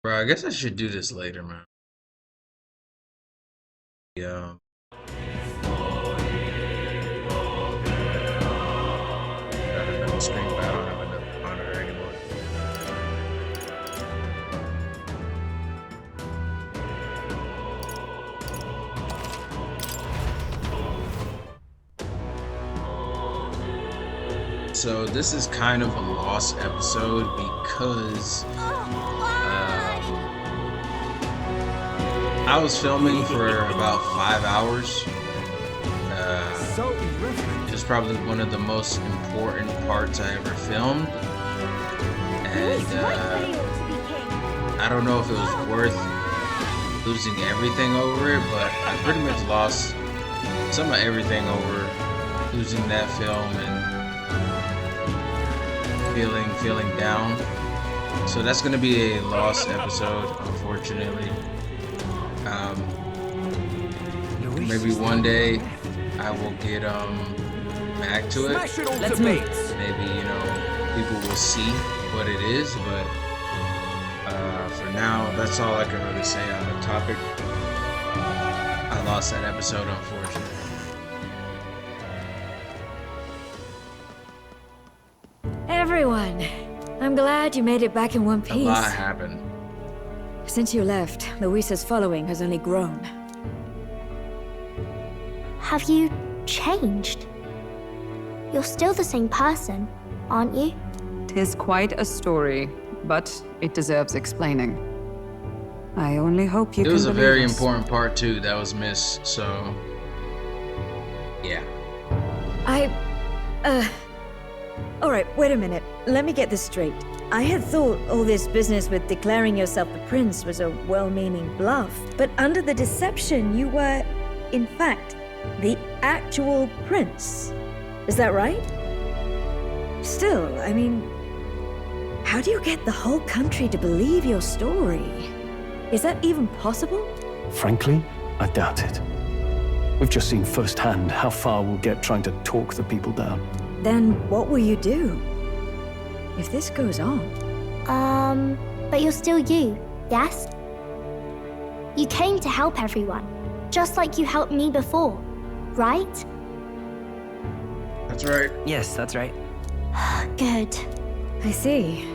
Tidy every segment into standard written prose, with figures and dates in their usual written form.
Bro, I guess I should do this later, man. Yeah. Got another screen, but I don't have another monitor anymore. So this is kind of a lost episode because I was filming for about 5 hours. It was probably one of the most important parts I ever filmed, and I don't know if it was worth losing everything over it, but I pretty much lost some of everything over losing that film and feeling down. So that's gonna be a lost episode, unfortunately. Maybe one day I will get back to it. Let's meet. Maybe, people will see what it is, but for now, that's all I can really say on the topic. I lost that episode, unfortunately. Everyone, I'm glad you made it back in one piece. A lot happened. Since you left, Luisa's following has only grown. Have you changed? You're still the same person, aren't you? 'Tis quite a story, but it deserves explaining. I only hope you It can was a believe very us. important part too that was missed, so yeah. Alright, wait a minute. Let me get this straight. I had thought all this business with declaring yourself the prince was a well-meaning bluff, but under the deception, you were, in fact, the actual prince. Is that right? Still, I mean, how do you get the whole country to believe your story? Is that even possible? Frankly, I doubt it. We've just seen firsthand how far we'll get trying to talk the people down. Then what will you do if this goes on? But you're still you, yes? You came to help everyone, just like you helped me before, right? That's right. Yes, that's right. Good. I see.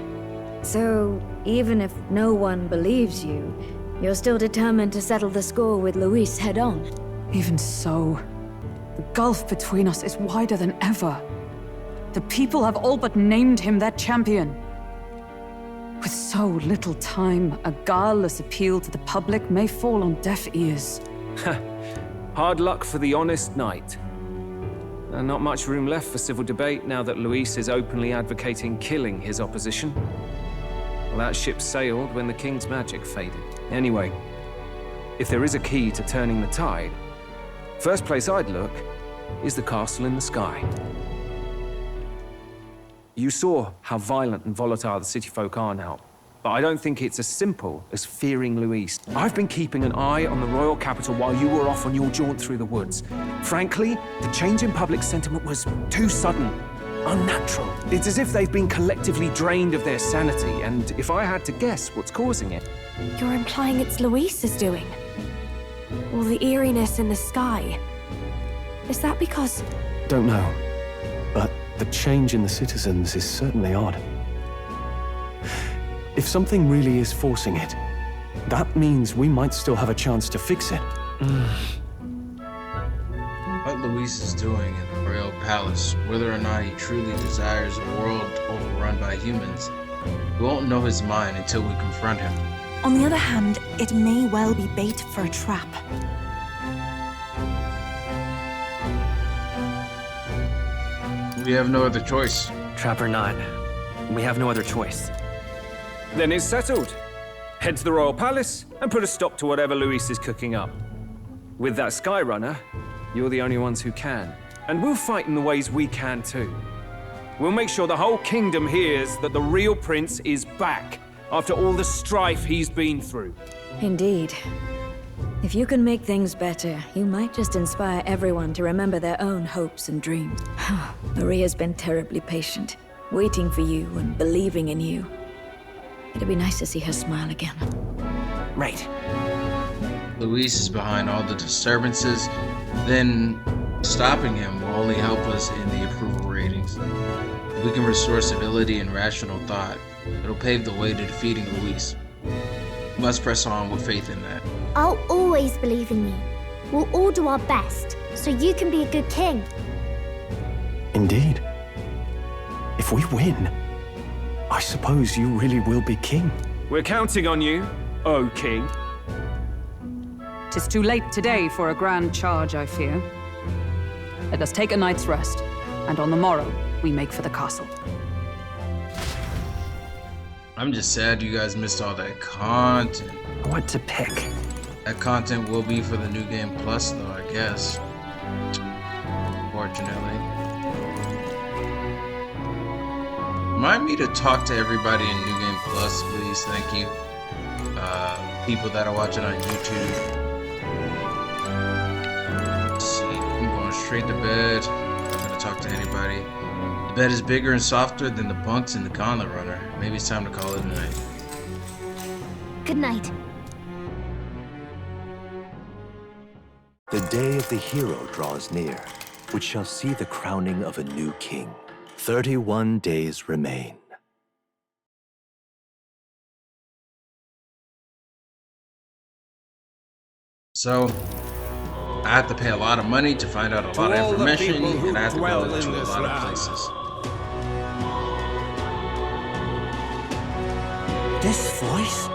So, even if no one believes you, you're still determined to settle the score with Luis head on? Even so, the gulf between us is wider than ever. The people have all but named him their champion. With so little time, a guileless appeal to the public may fall on deaf ears. Hard luck for the honest knight. And not much room left for civil debate now that Luis is openly advocating killing his opposition. Well, that ship sailed when the king's magic faded. Anyway, if there is a key to turning the tide, first place I'd look is the castle in the sky. You saw how violent and volatile the city folk are now, but I don't think it's as simple as fearing Luis. I've been keeping an eye on the royal capital while you were off on your jaunt through the woods. Frankly, the change in public sentiment was too sudden, unnatural. It's as if they've been collectively drained of their sanity, and if I had to guess what's causing it... You're implying it's Luis's doing? Or the eeriness in the sky? Is that because... Don't know, but the change in the citizens is certainly odd. If something really is forcing it, that means we might still have a chance to fix it. What Luis is doing in the royal palace, whether or not he truly desires a world overrun by humans, we won't know his mind until we confront him. On the other hand, it may well be bait for a trap. We have no other choice. Trap or not, we have no other choice. Then it's settled. Head to the royal palace and put a stop to whatever Luis is cooking up. With that Skyrunner, you're the only ones who can. And we'll fight in the ways we can too. We'll make sure the whole kingdom hears that the real prince is back after all the strife he's been through. Indeed. If you can make things better, you might just inspire everyone to remember their own hopes and dreams. Maria's been terribly patient, waiting for you and believing in you. It'd be nice to see her smile again. Right. Luis is behind all the disturbances, then stopping him will only help us in the approval ratings. If we can restore civility and rational thought, it'll pave the way to defeating Luis. We must press on with faith in that. I'll always believe in you. We'll all do our best, so you can be a good king. Indeed. If we win, I suppose you really will be king. We're counting on you, O King. 'Tis too late today for a grand charge, I fear. Let us take a night's rest, and on the morrow, we make for the castle. I'm just sad you guys missed all that content. What to pick? That content will be for the New Game Plus, though, I guess. Fortunately. Remind me to talk to everybody in New Game Plus, please. Thank you. People that are watching on YouTube. Let's see. I'm going straight to bed. I'm not gonna talk to anybody. The bed is bigger and softer than the bunks in the Gauntlet Runner. Maybe it's time to call it a night. Good night. The day of the hero draws near, which shall see the crowning of a new king. 31 days remain. So, I have to pay a lot of money to find out a lot of information, and I have to go to a lot of places. This voice?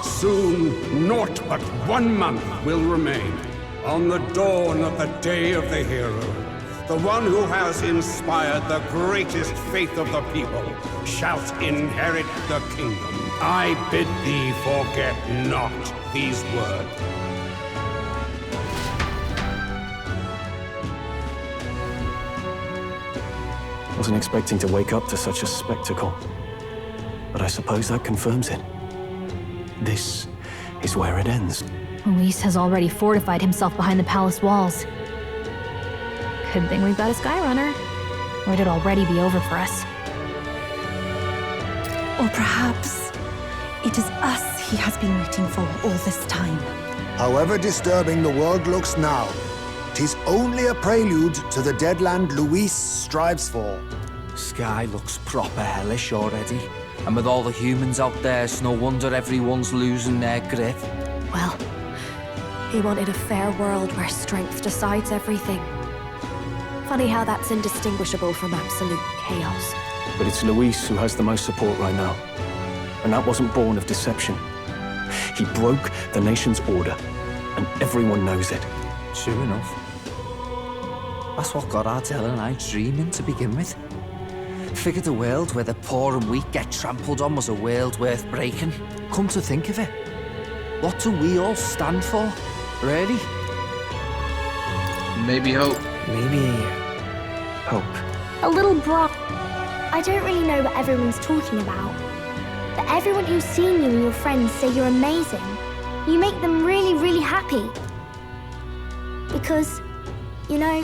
Soon, naught but 1 month will remain. On the dawn of the day of the hero, the one who has inspired the greatest faith of the people shalt inherit the kingdom. I bid thee forget not these words. Wasn't expecting to wake up to such a spectacle. But I suppose that confirms it. This is where it ends. Luis has already fortified himself behind the palace walls. Good thing we've got a Skyrunner, or it'd already be over for us. Or perhaps it is us he has been waiting for all this time. However disturbing the world looks now, 'tis only a prelude to the deadland Luis strives for. Sky looks proper hellish already. And with all the humans out there, it's no wonder everyone's losing their grip. Well, he wanted a fair world where strength decides everything. Funny how that's indistinguishable from absolute chaos. But it's Luis who has the most support right now. And that wasn't born of deception. He broke the nation's order, and everyone knows it. True enough. That's what got Ardell and I dreaming to begin with. Figured a world where the poor and weak get trampled on was a world worth breaking. Come to think of it, what do we all stand for, really? Maybe hope. Maybe hope. A little bra. I don't really know what everyone's talking about, but everyone who's seen you and your friends say you're amazing. You make them really, really happy. Because, you know,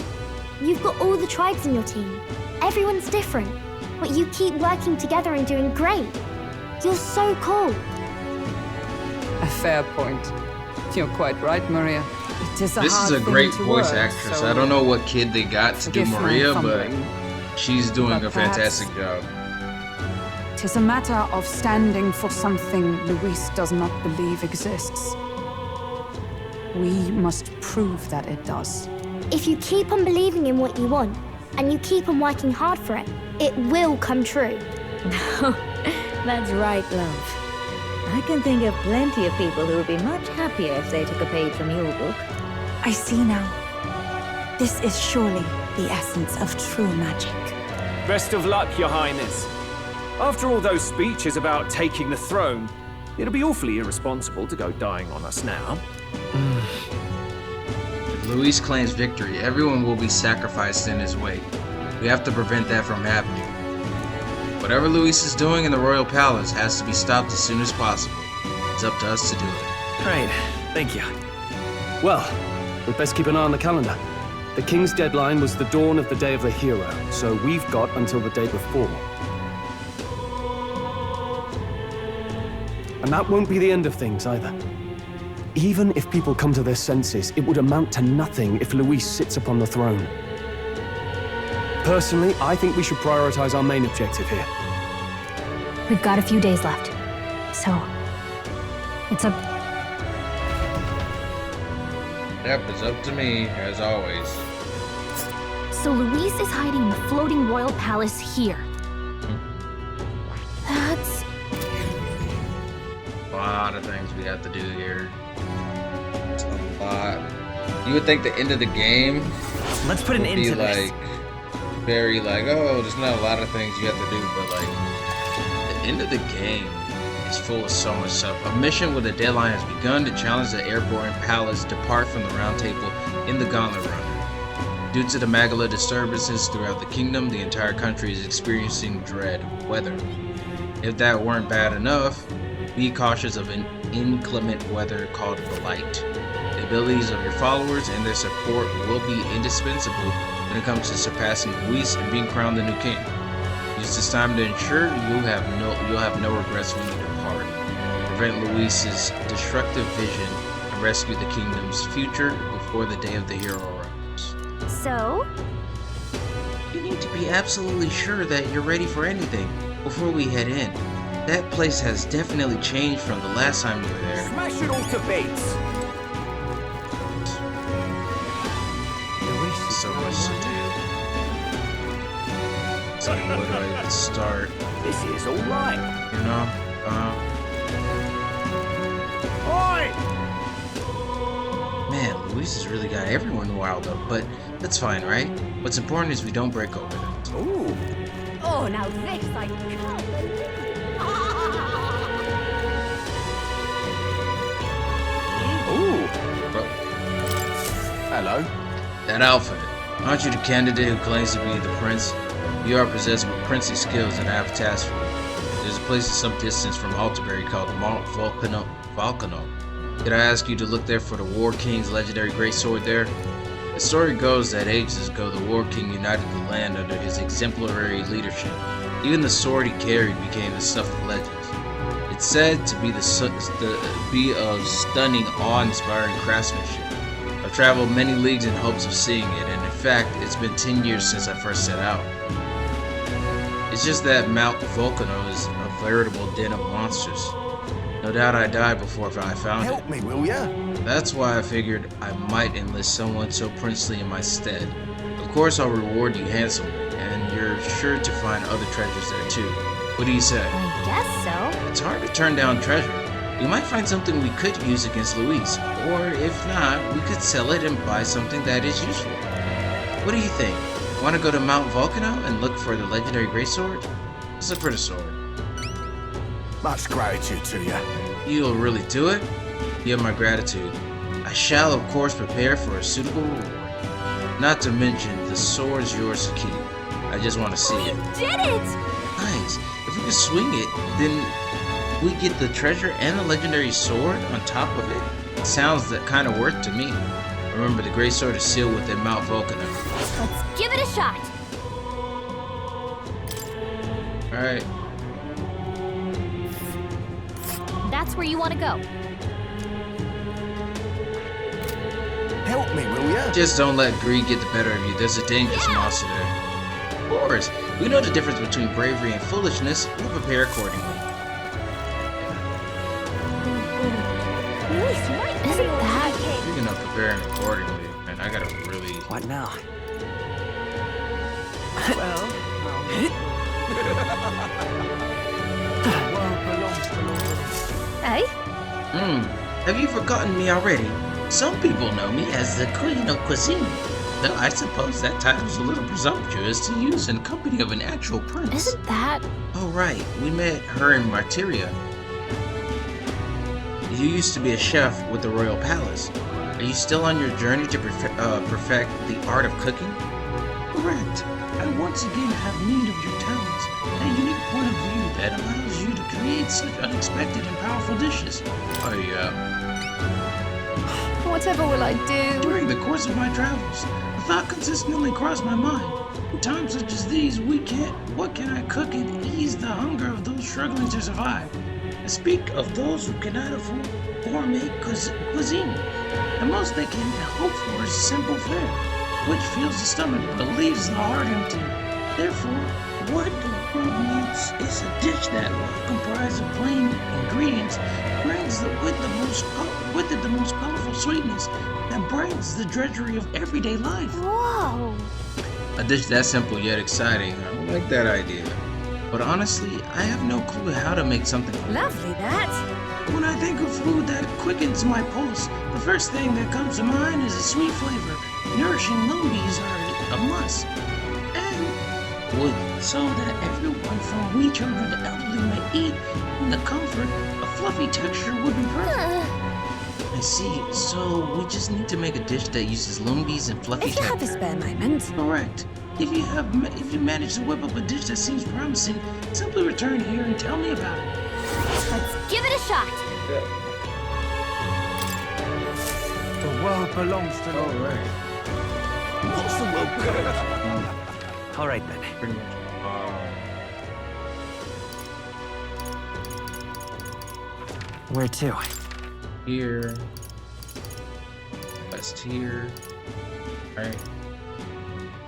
you've got all the tribes in your team. Everyone's different, but you keep working together and doing great. You're so cool. A fair point. You're quite right, Maria. It is a This hard is a thing great to voice work, actress. so I don't know what kid they got to do forgive my Maria, but fumbling. she's doing But a fantastic job. Tis a matter of standing for something Luis does not believe exists. We must prove that it does. If you keep on believing in what you want, and you keep on working hard for it, it will come true. That's right, love. I can think of plenty of people who would be much happier if they took a page from your book. I see now. This is surely the essence of true magic. Best of luck, Your Highness. After all those speeches about taking the throne, it'll be awfully irresponsible to go dying on us now. If Luis claims victory, everyone will be sacrificed in his wake. We have to prevent that from happening. Whatever Luis is doing in the Royal Palace has to be stopped as soon as possible. It's up to us to do it. Right, thank you. Well, we'd best keep an eye on the calendar. The king's deadline was the dawn of the day of the hero, so we've got until the day before. And that won't be the end of things either. Even if people come to their senses, it would amount to nothing if Luis sits upon the throne. Personally, I think we should prioritize our main objective here. We've got a few days left. So, it's up. Yep, it's up to me, as always. So Luis is hiding in the floating royal palace here. That's... A lot of things we have to do here. It's a lot. You would think the end of the game Let's put an end to this. Very like, oh, there's not a lot of things you have to do, but like, the end of the game is full of so much stuff. A mission with a deadline has begun to challenge the airborne palace depart from the round table in the Gauntlet Runner. Due to the Magala disturbances throughout the kingdom, the entire country is experiencing dread weather. If that weren't bad enough, be cautious of an inclement weather called blight. The abilities of your followers and their support will be indispensable when it comes to surpassing Luis and being crowned the new king. Use this time to ensure you'll have no regrets when you depart. Prevent Luis's destructive vision and rescue the kingdom's future before the day of the hero arrives. So? You need to be absolutely sure that you're ready for anything before we head in. That place has definitely changed from the last time you were there. Smash it all to bits. So much to do. So where do I even start? This is all right. You know? Oi! Man, Luis has really got everyone riled up, but that's fine, right? What's important is we don't break over them. Ooh. Oh, now this I can't believe. Ooh. Bro. Hello. That outfit. Aren't you the candidate who claims to be the prince? You are possessed with princely skills and I have a task for you. There's a place at some distance from Altabury called Mount Volcano. Did I ask you to look there for the War King's legendary great sword there? The story goes that ages ago the War King united the land under his exemplary leadership. Even the sword he carried became the stuff of legends. It's said to be of stunning, awe-inspiring craftsmanship. I've traveled many leagues in hopes of seeing it, and in fact, it's been 10 years since I first set out. It's just that Mount Volcano is a veritable den of monsters. No doubt I died before I found it. Help me, will ya? That's why I figured I might enlist someone so princely in my stead. Of course, I'll reward you handsomely, and you're sure to find other treasures there too. What do you say? I guess so. It's hard to turn down treasure. We might find something we could use against Luis, or if not, we could sell it and buy something that is useful. What do you think? Want to go to Mount Volcano and look for the legendary greatsword? Let's look for the sword. Much gratitude to you. You'll really do it? You have my gratitude. I shall, of course, prepare for a suitable reward. Not to mention, the sword's yours to keep. I just want to see it. Did it! Nice. If we could swing it, then we get the treasure and the legendary sword on top of it. It sounds that kind of worth to me. Remember, the great sword is sealed within Mount Volcano. Let's give it a shot. Alright. That's where you want to go. Help me, will ya? Just don't let greed get the better of you. There's a dangerous monster there. Of course. We know the difference between bravery and foolishness. We'll prepare accordingly. Isn't that... Speaking of preparing accordingly, man, I gotta really... What now? Hey? Have you forgotten me already? Some people know me as the Queen of Cuisine. Though I suppose that title's a little presumptuous to use in company of an actual prince. Isn't that... Oh right, we met her in Martyria. You used to be a chef with the royal palace. Are you still on your journey to perfect the art of cooking? Correct. I once again have need of your talents and a unique point of view that allows you to create such unexpected and powerful dishes. Whatever will I do? During the course of my travels, a thought consistently crossed my mind. In times such as these, what can I cook and ease the hunger of those struggling to survive? I speak of those who cannot afford gourmet cuisine. The most they can hope for is simple fare, which fills the stomach but leaves the heart empty. Therefore, what the world needs is a dish that, while comprised of plain ingredients, brings with it the most colorful sweetness that brightens the drudgery of everyday life. Whoa! A dish that simple yet exciting. I like that idea. But honestly, I have no clue how to make something. Lovely, that. When I think of food that quickens my pulse, the first thing that comes to mind is a sweet flavor. Nourishing lumbies are a must. And wood, so that everyone from wee children to elderly may eat in the comfort. A fluffy texture would be perfect. I see. So we just need to make a dish that uses lumbies and fluffy If you have a texture. spare moment. Correct. If you manage to whip up a dish that seems promising, simply return here and tell me about it. Let's give it a shot. The world belongs to the Alright. What's the world called? All right then. Pretty much. Where to? Here. West here. Right.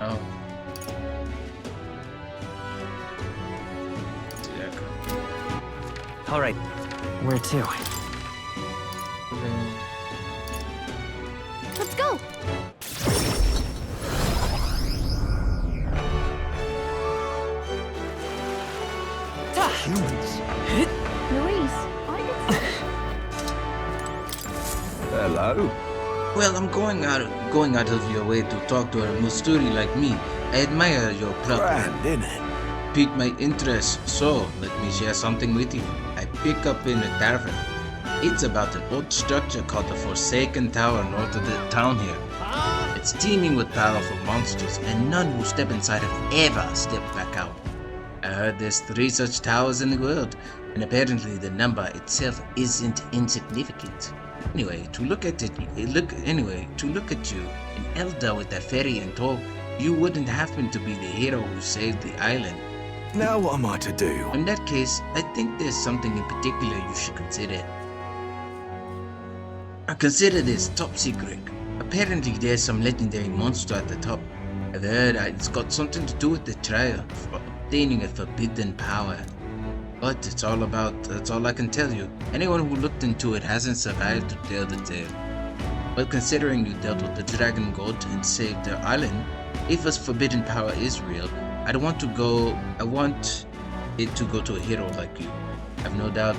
Oh. See that come. All right. Where to? Let's go. Humans. Louise, Hello. Well, I'm going out of your way to talk to a Musturi like me. I admire your pluck. Grand, innit? Piqued my interest, so let me share something with you. I pick up in a tavern. It's about an old structure called the Forsaken Tower north of the town here. It's teeming with powerful monsters, and none who step inside have ever stepped back out. I heard there's 3 such towers in the world, and apparently the number itself isn't insignificant. Anyway, to look at you, an elder with a fairy in tow, you wouldn't happen to be the hero who saved the island. Now what am I to do? In that case, I think there's something in particular you should consider. Consider this top secret. Apparently there's some legendary monster at the top. I've heard it's got something to do with the trial for obtaining a forbidden power. But that's all I can tell you. Anyone who looked into it hasn't survived to tell the tale. But considering you dealt with the dragon god and saved the island, if a forbidden power is real, I want it to go to a hero like you. I've no doubt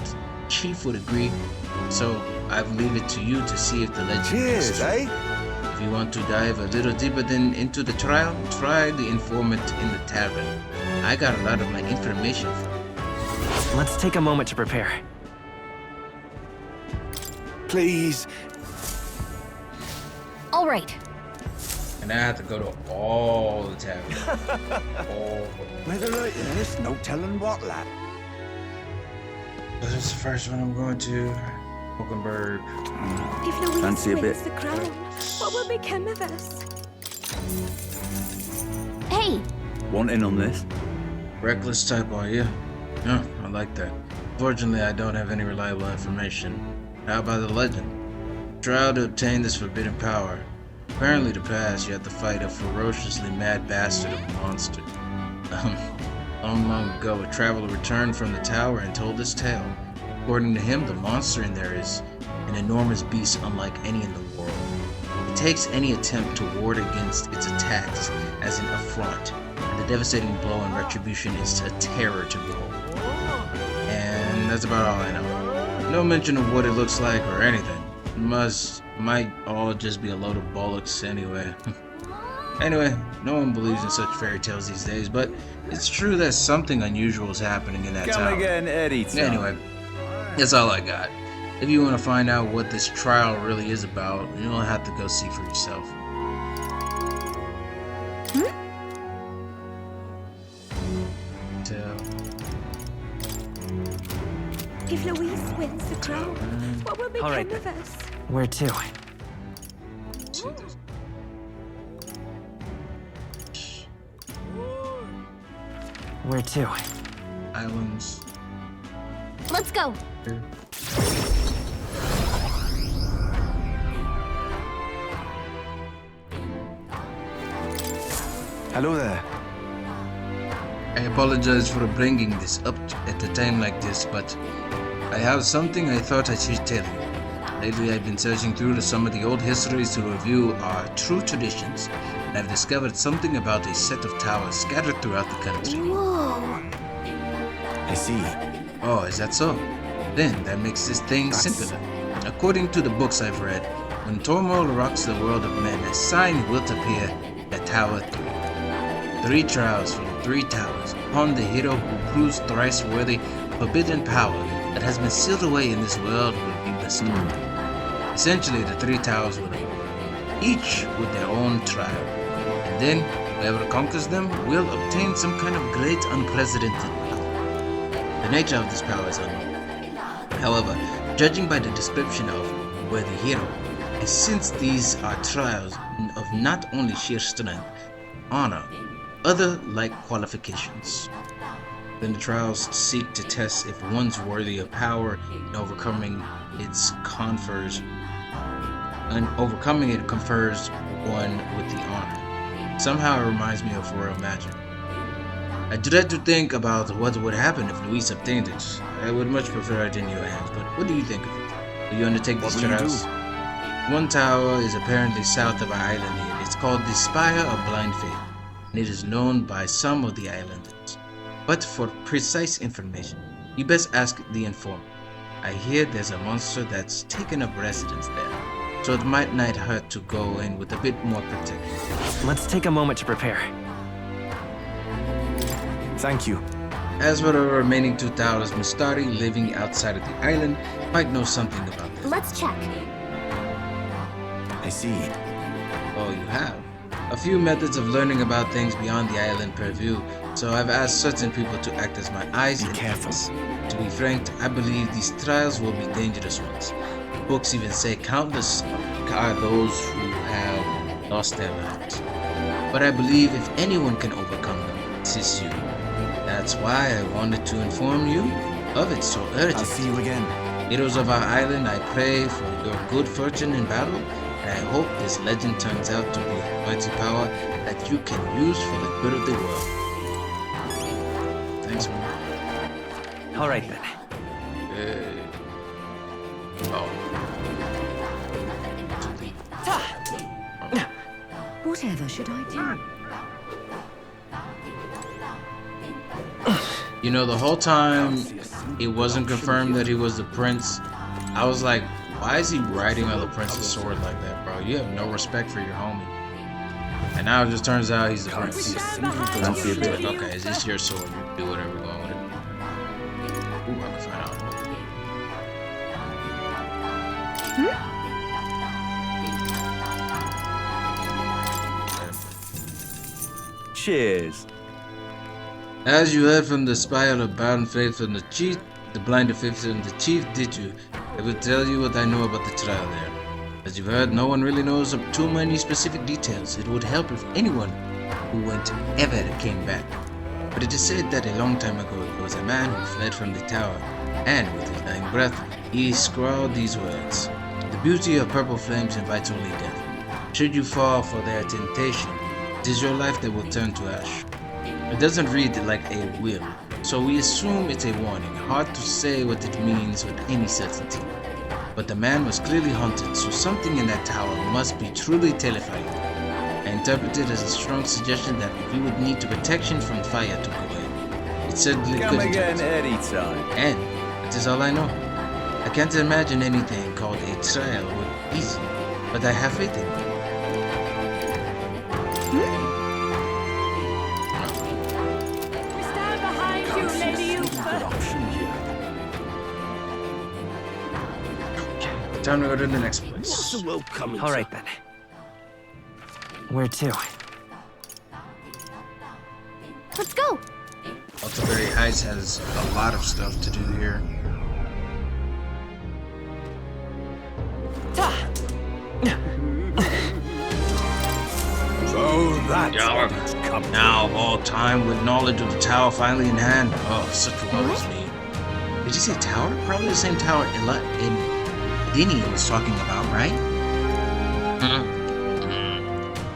Chief would agree, so I've leave it to you to see if the legend is Cheers, true. eh? If you want to dive a little deeper into the trial, try the informant in the tavern. I got a lot of my information from. Let's take a moment to prepare. Please. all right. And I have to go to all the taverns. All. Whether like this, no telling what, lad. This is the first one I'm going to. Hulkenberg. If Louise Fancy a wins bit. the crown, what will become of us? Hey, Want in on this? Reckless type, are you? Yeah, I like that. Fortunately, I don't have any reliable information. How about the legend? Trial to obtain this forbidden power. Apparently to pass, you have to fight a ferociously mad bastard of a monster. Long ago, a traveler returned from the tower and told this tale. According to him, the monster in there is an enormous beast unlike any in the world. It takes any attempt to ward against its attacks as an affront, and the devastating blow and retribution is a terror to behold. And that's about all I know. No mention of what it looks like or anything. Might all just be a load of bollocks anyway. Anyway, no one believes in such fairy tales these days, but it's true that something unusual is happening in that tower. again, Eddie. Anyway, that's all I got. If you want to find out what this trial really is about, you'll have to go see for yourself. If Louise wins the crown, what will become right, of us? Where to? Where to? Islands. let's go. Hello there. I apologize for bringing this up at a time like this, but I have something I thought I should tell you. Lately, I've been searching through some of the old histories to review our true traditions, and I've discovered something about a set of towers scattered throughout the country. Whoa. I see. Oh, is that so? Then that makes this thing simpler. According to the books I've read, when turmoil rocks the world of men, a sign will appear at Tower 3. 3 trials from 3 towers upon the hero who proves thrice worthy forbidden power that has been sealed away in this world will be bestowed. Essentially, the 3 towers will each with their own trial, and then whoever conquers them will obtain some kind of great unprecedented power. The nature of this power is unknown. However, judging by the description of where the hero, I sense these are trials of not only sheer strength, honor, other like qualifications. Then the trials seek to test if one's worthy of power and overcoming it confers one with the honor. Somehow it reminds me of royal magic. I dread to think about what would happen if Luis obtained it. I would much prefer it in your hands, but what do you think of it? Will you undertake these trials? One tower is apparently south of our island here. It's called the Spire of Blind Faith, and it is known by some of the islanders. But for precise information, you best ask the informant. I hear there's a monster that's taken up residence there, so it might not hurt to go in with a bit more protection. Let's take a moment to prepare. Thank you. As for the remaining 2 towers, Mistari, living outside of the island, might know something about this. Let's check. I see. Oh, you have? A few methods of learning about things beyond the island purview, so I've asked certain people to act as my eyes and ears. To be frank, I believe these trials will be dangerous ones. Books even say countless are those who have lost their lives. But I believe if anyone can overcome them, it's you. That's why I wanted to inform you of it so urgently. I'll see you again. Heroes of our island, I pray for your good fortune in battle, and I hope this legend turns out to be a mighty power that you can use for the good of the world. Thanks, man. All right, then. Whatever should I do? You know, the whole time it wasn't confirmed that he was the prince, I was like, why is he riding on the prince's sword like that, bro? You have no respect for your homie. And now it just turns out he's the prince. Don't be a bitch. Okay, is this your sword? You do whatever you want with it. Ooh, I can find out. Cheers. As you heard from the Spire of Bound Faith from the chief, the Blind of Faith from the chief did you, I will tell you what I know about the trial there. As you've heard, no one really knows of too many specific details. It would help if anyone who went ever came back. But it is said that a long time ago there was a man who fled from the tower, and with his dying breath, he scrawled these words. The beauty of purple flames invites only death. Should you fall for their temptation, it is your life that will turn to ash. It doesn't read like a will, so we assume it's a warning. Hard to say what it means with any certainty. But the man was clearly haunted, so something in that tower must be truly terrifying. I interpret it as a strong suggestion that we would need protection from fire to go in. It certainly Come couldn't again hurt. anytime. And that is all I know. I can't imagine anything called a trial would be easy, but I have faith in you. Stand behind you, Lady Time to go to the next place. All right, then. Where to? Let's go. Altaberry Heights has a lot of stuff to do here. So that's what it's come now of all time with knowledge of the tower finally in hand. Oh, such woe is me. It you say tower? Probably the same tower Dini was talking about, right?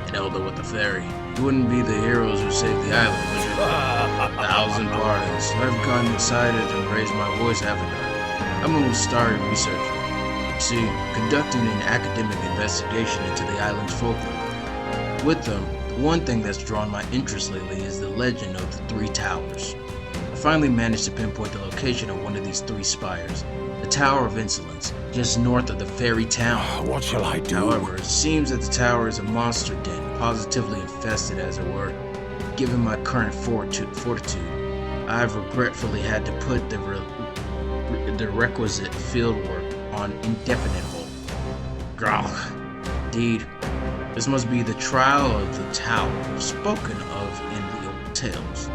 An elder with a fairy. You wouldn't be the heroes who saved the island, would you? 1,000 pardons. I've gotten excited and raised my voice, haven't I? I'm a starry researcher. See, conducting an academic investigation into the island's folklore. With them, the one thing that's drawn my interest lately is the legend of the Three Towers. I finally managed to pinpoint the location of one of these three spires, the Tower of Insolence, just north of the very town. What shall I do? However, it seems that the tower is a monster den, positively infested as it were. Given my current fortitude, I've regretfully had to put the requisite fieldwork on indefinite hold. Grogh. Indeed, this must be the trial of the tower spoken of in the old tales.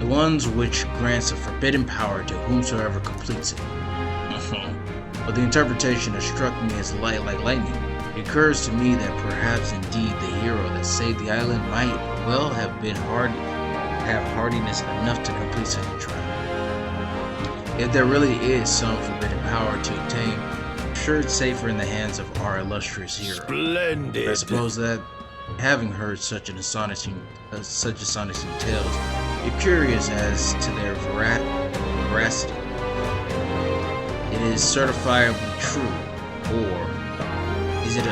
The ones which grants a forbidden power to whomsoever completes it. But the interpretation has struck me as light like lightning. It occurs to me that perhaps indeed the hero that saved the island might well have hardiness enough to complete such a trial. If there really is some forbidden power to obtain, I'm sure it's safer in the hands of our illustrious hero. Splendid. I suppose that, having heard such astonishing tales, you're curious as to their veracity. It is certifiably true, or is it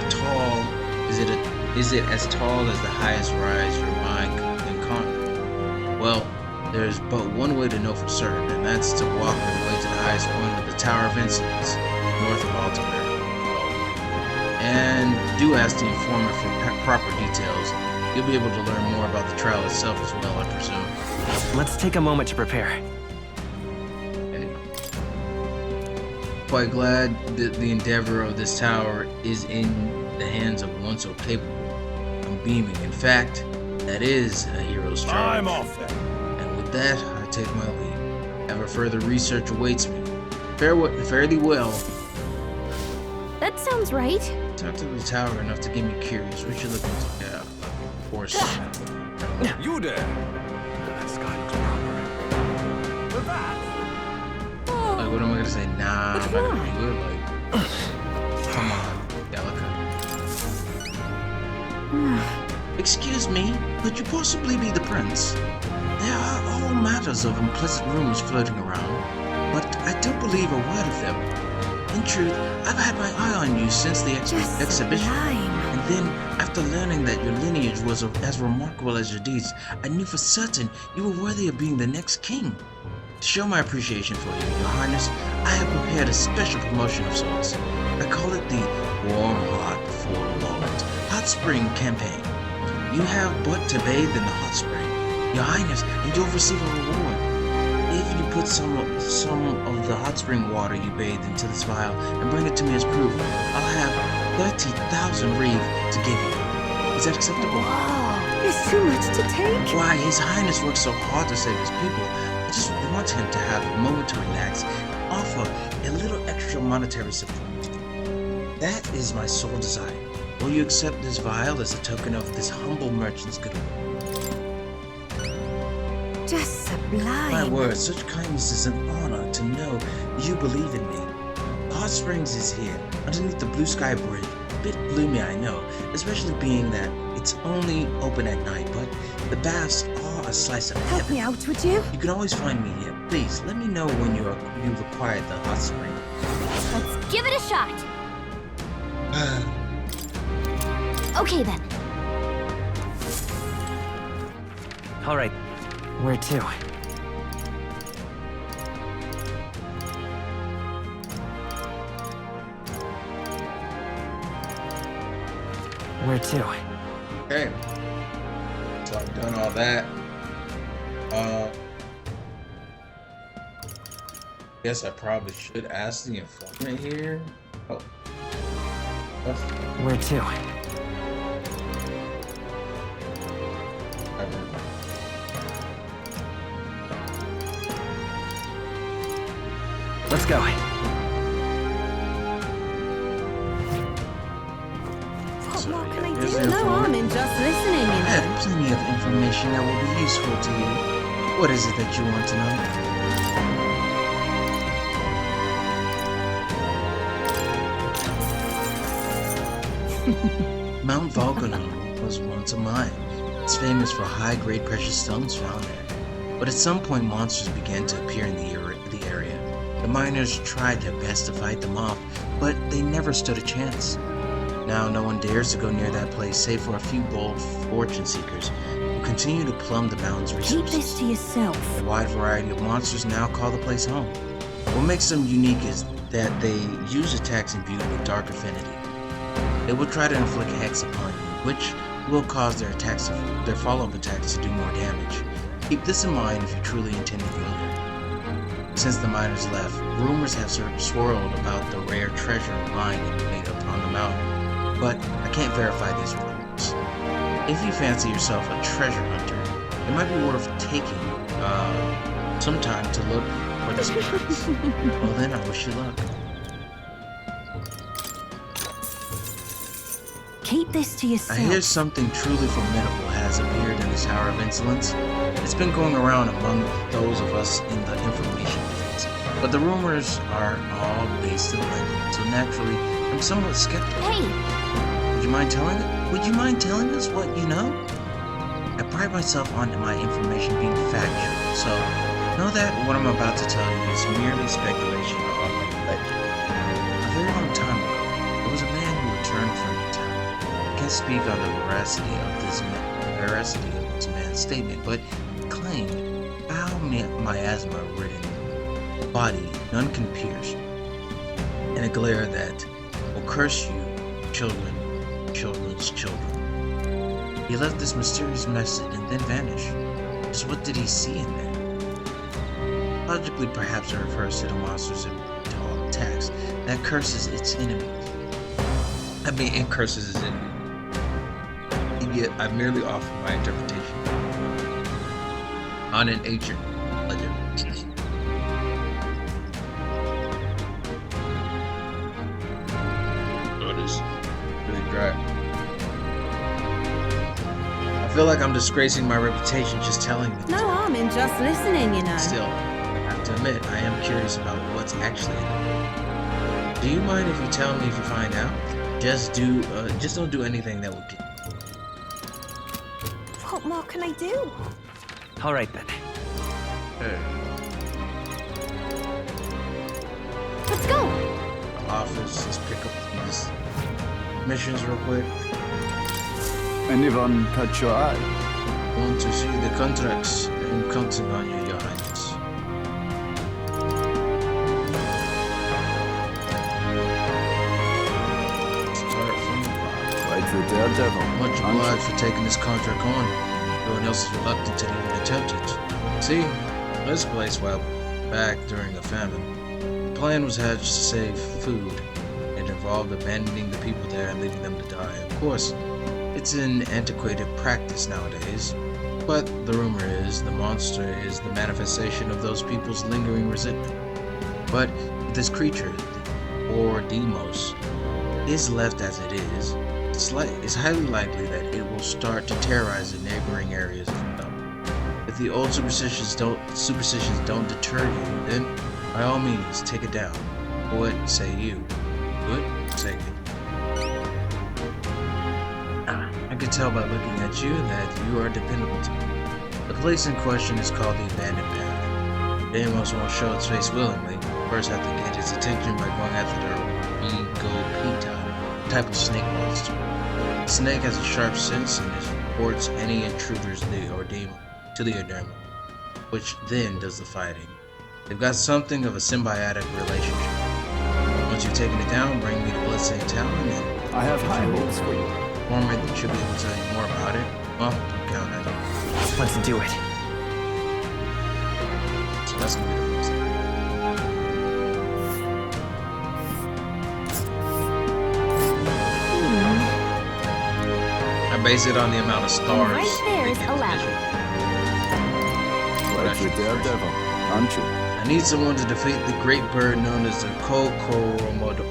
as tall as the highest rise your mind can conquer? Well, there's but one way to know for certain, and that's to walk your way to the highest point of the Tower of Insolence, north of Altamare. And do ask the informant for proper details. You'll be able to learn more about the trial itself as well, I presume. Let's take a moment to prepare. Quite glad that the endeavor of this tower is in the hands of one so capable. I'm beaming. In fact, that is a hero's charge. I'm off then. And with that, I take my leave. Ever further research awaits me. Fare thee well. That sounds right. Talk to the tower enough to get me curious. We should look into of course. You there! That sky looks proper. Like, what am I gonna say? Nah, I'm not gonna be good. Like, come on, Delica. Excuse me, could you possibly be the prince? There are all matters of unpleasant rumors floating around, but I don't believe a word of them. In truth, I've had my eye on you since the exhibition. And then, after learning that your lineage was as remarkable as your deeds, I knew for certain you were worthy of being the next king. To show my appreciation for you, Your Highness, I have prepared a special promotion of sorts. I call it the Warm Heart Before Lord Hot Spring Campaign. You have but to bathe in the hot spring, Your Highness, and you'll receive a reward. If you put some of the hot spring water you bathed into this vial and bring it to me as proof, I'll have 30,000 reeve to give you. Is that acceptable? There's too much to take. Why, His Highness works so hard to save his people. I just want him to have a moment to relax and offer a little extra monetary support. That is my sole desire. Will you accept this vial as a token of this humble merchant's goodwill? Just sublime. My word, such kindness is an honor to know you believe in me. Hot Springs is here, underneath the Blue Sky Bridge. A bit gloomy, I know, especially being that it's only open at night, but the baths are a slice of heaven. Help me out, would you? You can always find me here. Please, let me know when you've acquired the hot spring. Let's give it a shot. Okay then. All right, where to? Where to? Okay. So I've done all that. Guess I probably should ask the informant here. Oh. Where to? Let's go. What more can I Here's do? the No informant. harm in just listening, you I know. have plenty of information that will be useful to you. What is it that you want to know? Mount Volcano was once a mine. It's famous for high-grade precious stones found there. But at some point, monsters began to appear in the area. The miners tried their best to fight them off, but they never stood a chance. Now, no one dares to go near that place save for a few bold fortune seekers who continue to plumb the mountain's resources. Keep this to yourself. A wide variety of monsters now call the place home. What makes them unique is that they use attacks imbued with dark affinity. They will try to inflict hex upon you, which will cause their follow-up attacks to do more damage. Keep this in mind if you truly intend to go there. Since the miners left, rumors have swirled about the rare treasure lying made up on the mountain, but I can't verify these reports. If you fancy yourself a treasure hunter, it might be worth taking some time to look for this place. Well then, I wish you luck. Keep this to yourself. I hear something truly formidable has appeared in the Tower of Insolence. It's been going around among those of us in the information business, but the rumors are all based in legend, so naturally, I'm somewhat skeptical. Hey! Would you mind telling us what you know? I pride myself on my information being factual, so know that what I'm about to tell you is merely speculation or legend. A very long time ago, there was a man who returned from the town. I can't speak on the veracity of this man's statement, but he claimed foul miasma-ridden body none can pierce, and a glare that will curse you, children's children. He left this mysterious message and then vanished. Just what did he see in there? Logically, perhaps it refers to the monsters and tall attacks that curses its enemies. It curses its enemies. And yet, I merely offer my interpretation on an ancient legend. Oh, it is really dry. I feel like I'm disgracing my reputation just telling you. No harm in just listening, you know. Still, I have to admit, I am curious about what's actually in it. Do you mind if you tell me if you find out? Just don't do anything that would get. What more can I do? All right then. Let's go! The office, let's pick up these missions real quick. Anyone catch your eye? Want to see the contracts? I'm counting on you, Your Highness. Start from the bottom. Right for Daredevil. Much obliged for taking this contract on. Everyone else is reluctant to even attempt it. See, this place, well, back during a famine. The plan was hatched to save food. It involved abandoning the people there and leaving them to die. Of course, it's an antiquated practice nowadays, but the rumor is the monster is the manifestation of those people's lingering resentment. But if this creature, or Demos, is left as it is, it's highly likely that it will start to terrorize the neighboring areas as well. If the old superstitions don't deter you, then by all means take it down. What say you? Good? Take it. I could tell by looking at you that you are dependable to me. The place in question is called the Abandoned Path. Demos won't show its face willingly. First have to get its attention by going after the Regopita, type of snake monster. The snake has a sharp sense and it reports any intruders to the Odema, which then does the fighting. They've got something of a symbiotic relationship. Once you've taken it down, bring me to Bloodstained Town and I have high hopes for you. Foreman should be able to tell you more about it. Well, don't count on it. Let's do it. So that's gonna be the first thing. I base it on the amount of stars. Right there is 11. Right for Daredevil, aren't you? I need someone to defeat the great bird known as the Kokoromodo.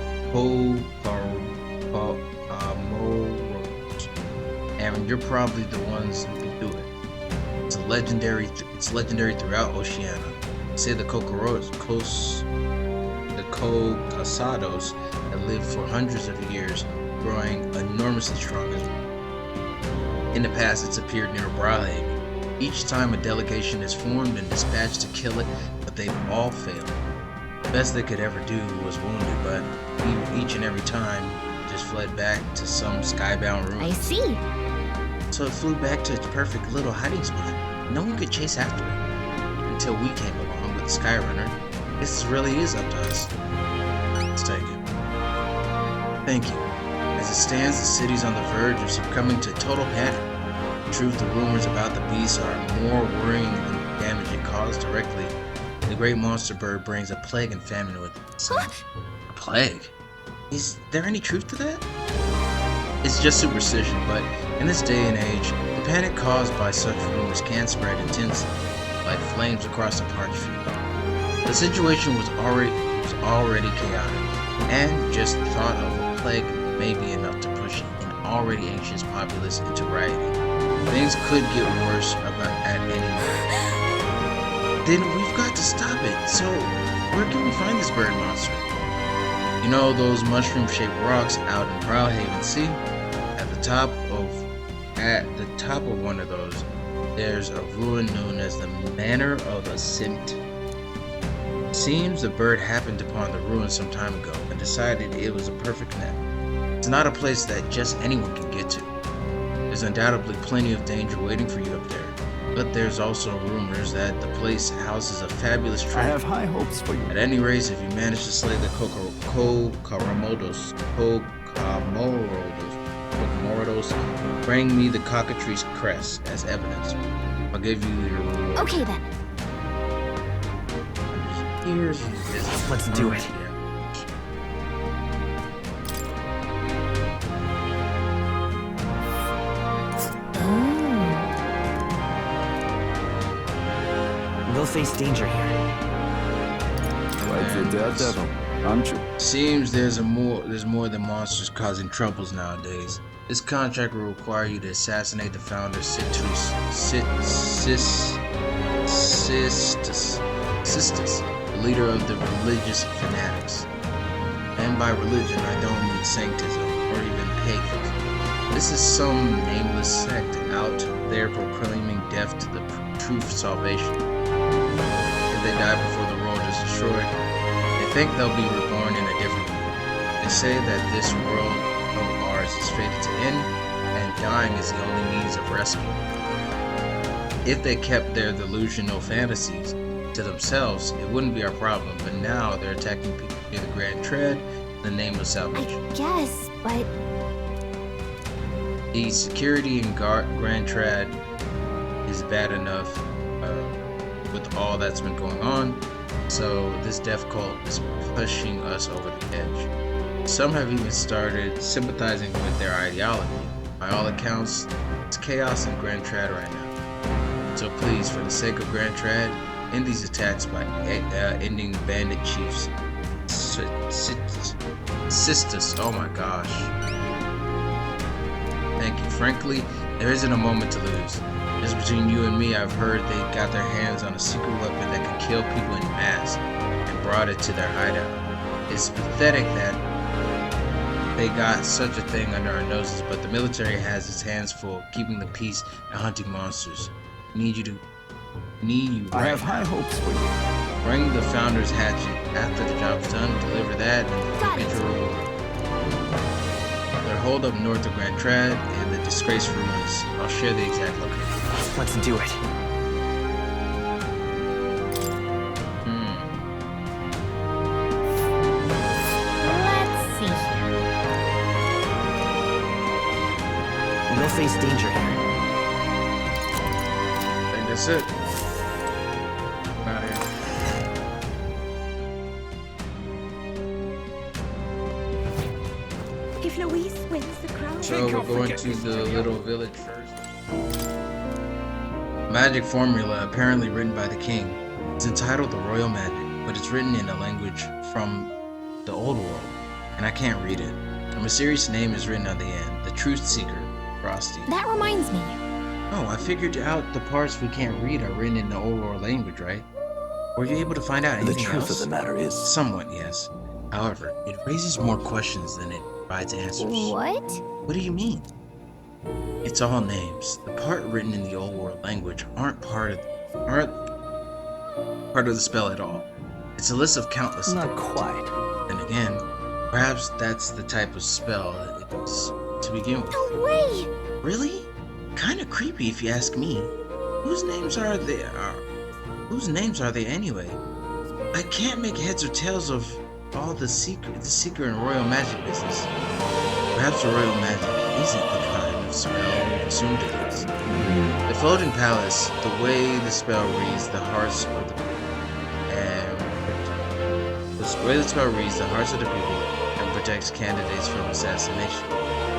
And you're probably the ones who can do it. It's legendary throughout Oceania. Say the cold casados that lived for hundreds of years, growing enormously strong. In the past, it's appeared near Brawlhaven. Each time a delegation is formed and dispatched to kill it, but they've all failed. The best they could ever do was wounded, but each and every time just fled back to some skybound ruin. I see. So it flew back to its perfect little hiding spot. No one could chase after it until we came along with the Skyrunner. This really is up to us. Let's take it. Thank you. As it stands, the city's on the verge of succumbing to total panic. In truth, the rumors about the beast are more worrying than the damage it caused directly. The great monster bird brings a plague and famine with it. So, a plague? Is there any truth to that? It's just superstition, but in this day and age, the panic caused by such rumors can spread intensely, like flames across a parched field. The situation was already chaotic, and just the thought of a plague may be enough to push an already anxious populace into rioting. Things could get worse at any moment. Then we've got to stop it. So, where can we find this bird monster? You know those mushroom-shaped rocks out in Brawlhaven Sea? At the top of one of those, there's a ruin known as the Manor of Ascent. Seems the bird happened upon the ruin some time ago and decided it was a perfect net. It's not a place that just anyone can get to. There's undoubtedly plenty of danger waiting for you up there, but there's also rumors that the place houses a fabulous treasure. I have high hopes for you. At any rate, if you manage to slay the Kokomodos, bring me the cockatrice crest as evidence. I'll give you your reward. Okay then. Here's Let's do it. We'll face danger here. Like the daredevil, aren't you? Seems there's more than monsters causing troubles nowadays. This contract will require you to assassinate the founder Sistus, the leader of the religious fanatics. And by religion, I don't mean sanctism or even pagans. This is some nameless sect out there proclaiming death to the true salvation. If they die before the world is destroyed, they think they'll be reborn in a different world. They say that this world of ours is fated to end, and dying is the only means of rescue. If they kept their delusional fantasies to themselves, it wouldn't be our problem, but now they're attacking people near the Grand Tread in the name of salvation. I guess, but... The security in Grand Trad is bad enough with all that's been going on, so this death cult is pushing us over the edge. Some have even started sympathizing with their ideology. By all accounts, it's chaos in Grand Trad right now. So please, for the sake of Grand Trad, end these attacks by ending Bandit Chief's Sistus. Oh my gosh. Thank you. Frankly, there isn't a moment to lose. Just between you and me, I've heard they got their hands on a secret weapon that can kill people in mass and brought it to their hideout. It's pathetic that they got such a thing under our noses, but the military has its hands full keeping the peace and hunting monsters. Need you I have high hopes for you. Bring the founder's hatchet. After the job's done, deliver that and get your reward. Their hold up north of Grand Trad and the disgraced ruins. I'll share the exact location. Let's do it. Let's see here. We'll face danger here. I think that's it. Out here. If Louise wins the crown, So we're going to the little village first. Magic formula apparently written by the king. It's entitled the Royal Magic, but it's written in a language from the old world, and I can't read it. A mysterious name is written on the end, the Truth Seeker, Frosty. That reminds me. Oh, I figured out the parts we can't read are written in the old world language, right? Were you able to find out anything The truth else? of the matter is... Somewhat, yes. However, it raises more questions than it provides answers. What? What do you mean? It's all names. The part written in the old world language aren't part of the spell at all. It's a list of countless. Not quite. Then again, perhaps that's the type of spell that it is to begin with. No way! Really? Kinda creepy if you ask me. Whose names are they? Whose names are they anyway? I can't make heads or tails of all the secret and royal magic business. Perhaps the royal magic isn't the kind of spell we assumed it is. The floating palace, the way the spell reads the hearts of the people and protects candidates from assassination.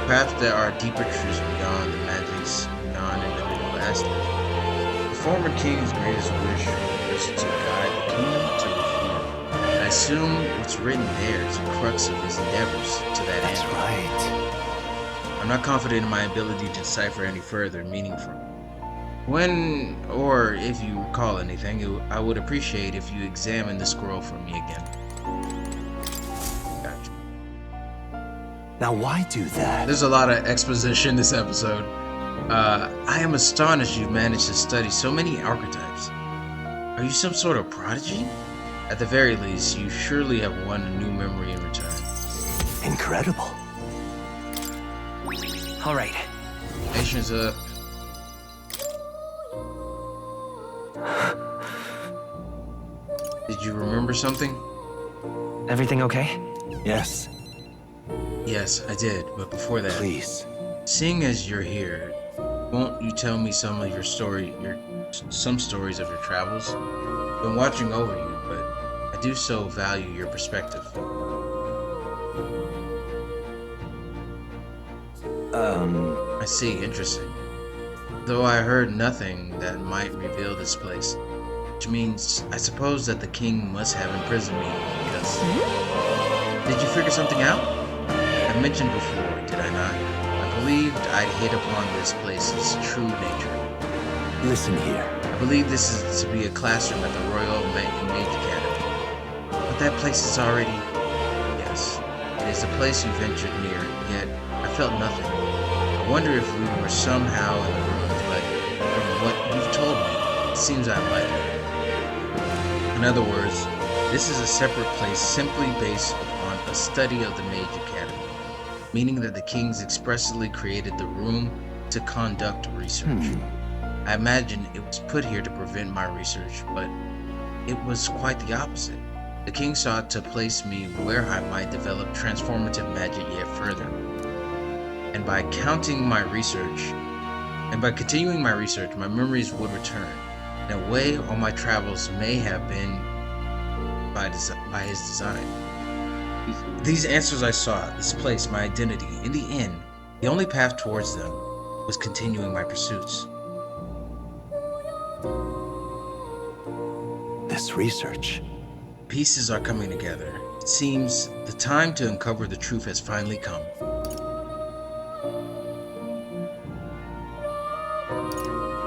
Perhaps there are deeper truths beyond the magic's non-individual aspect. The former king's greatest wish was to guide the kingdom to reform. I assume what's written there is the crux of his endeavors to that end. That's right. I'm not confident in my ability to decipher any further meaning from it. When, or if you recall anything, I would appreciate if you examine the scroll for me again. Gotcha. Now why do that? There's a lot of exposition this episode. I am astonished you've managed to study so many archetypes. Are you some sort of prodigy? At the very least, you surely have won a new memory in return. Incredible. All right. Patience up. Did you remember something? Everything okay? Yes. Yes, I did, but before that... Please. Seeing as you're here, won't you tell me some of your stories of your travels? I've been watching over you, but I do so value your perspective. I see, interesting. Though I heard nothing that might reveal this place, which means I suppose that the king must have imprisoned me because... Did you figure something out? I mentioned before, did I not? I believed I'd hit upon this place's true nature. Listen here. I believe this is to be a classroom at the Royal Mage Academy. But that place is already... Yes, it is a place you ventured near, yet I felt nothing. I wonder if we were somehow in the ruins, but from what you've told me, it seems unlikely. In other words, this is a separate place simply based upon a study of the Mage Academy, meaning that the kings expressly created the room to conduct research. I imagine it was put here to prevent my research, but it was quite the opposite. The king sought to place me where I might develop transformative magic yet further. And by continuing my research, my memories would return. In a way, all my travels may have been by his design. These answers I sought, this place, my identity, in the end, the only path towards them was continuing my pursuits. This research. Pieces are coming together. It seems the time to uncover the truth has finally come.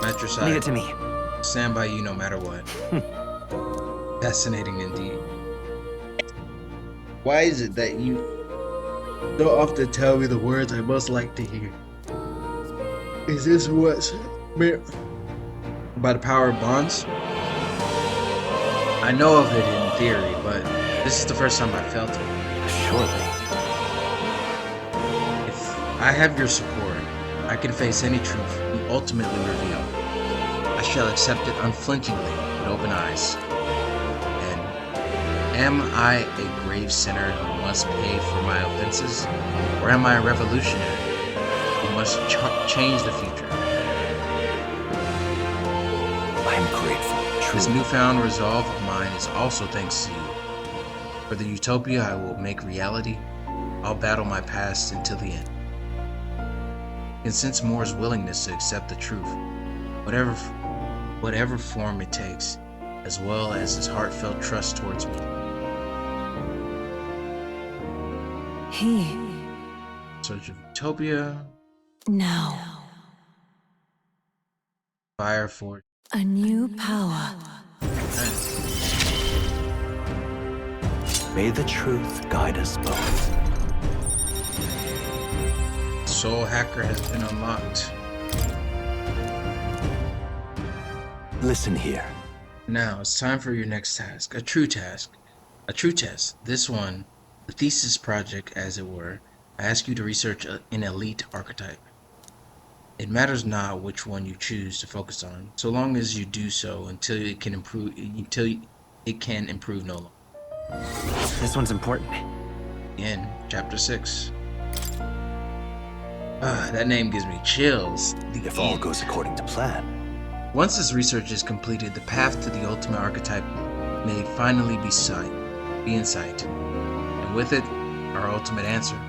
At your side. Leave it to me. Stand by you no matter what. Fascinating indeed. Why is it that you don't often tell me the words I most like to hear? Is this what's by the power of bonds? I know of it in theory, but this is the first time I felt it. Surely. If I have your support, I can face any truth you ultimately reveal. I shall accept it unflinchingly with open eyes. And am I a grave sinner who must pay for my offenses? Or am I a revolutionary who must change the future? I'm grateful. This newfound resolve of mine is also thanks to you. For the utopia I will make reality, I'll battle my past until the end. And sense Moore's willingness to accept the truth, whatever form it takes, as well as his heartfelt trust towards me. Search of utopia. Now. Fire for A new power. Okay. May the truth guide us both. Soul Hacker has been unlocked. Listen here. Now it's time for your next task. A true task. A true test. This one, the thesis project as it were. I ask you to research an elite archetype. It matters not which one you choose to focus on, so long as you do so until it can improve no longer. This one's important. In Chapter 6. That name gives me chills. If all goes according to plan. Once this research is completed, the path to the ultimate archetype may finally be in sight. And with it, our ultimate answer.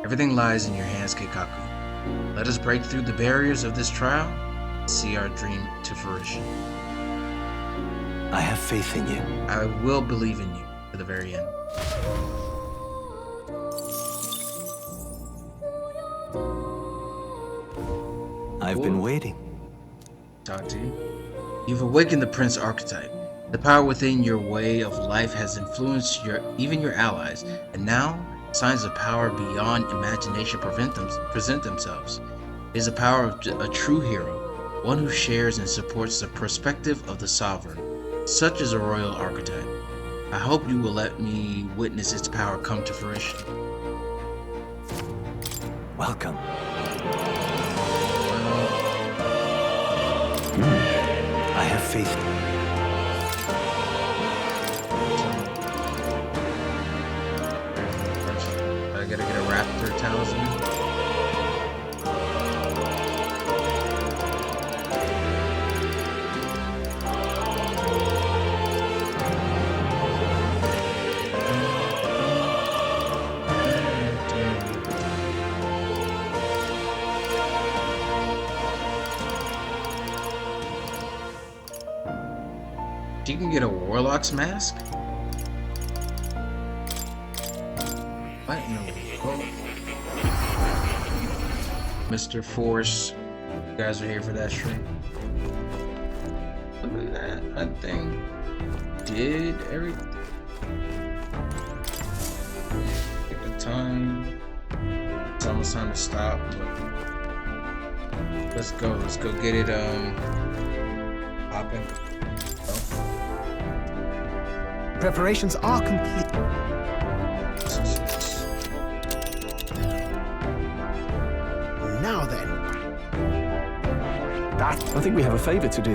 Everything lies in your hands, Keikaku. Let us break through the barriers of this trial and see our dream to fruition. I have faith in you. I will believe in you to the very end. I've been waiting. Talk to you. You've awakened the Prince archetype. The power within your way of life has influenced even your allies, and now signs of power beyond imagination present themselves. It is the power of a true hero, one who shares and supports the perspective of the sovereign. Such is a royal archetype. I hope you will let me witness its power come to fruition. Welcome. I have faith. I gotta get a raptor talisman. You can get a warlock's mask? What in the world? Mr. Force, you guys are here for that stream. Look at that, that thing did everything. Take the time. It's almost time to stop, but let's go get it popping. Preparations are complete. Now then. I think we have a favor to do.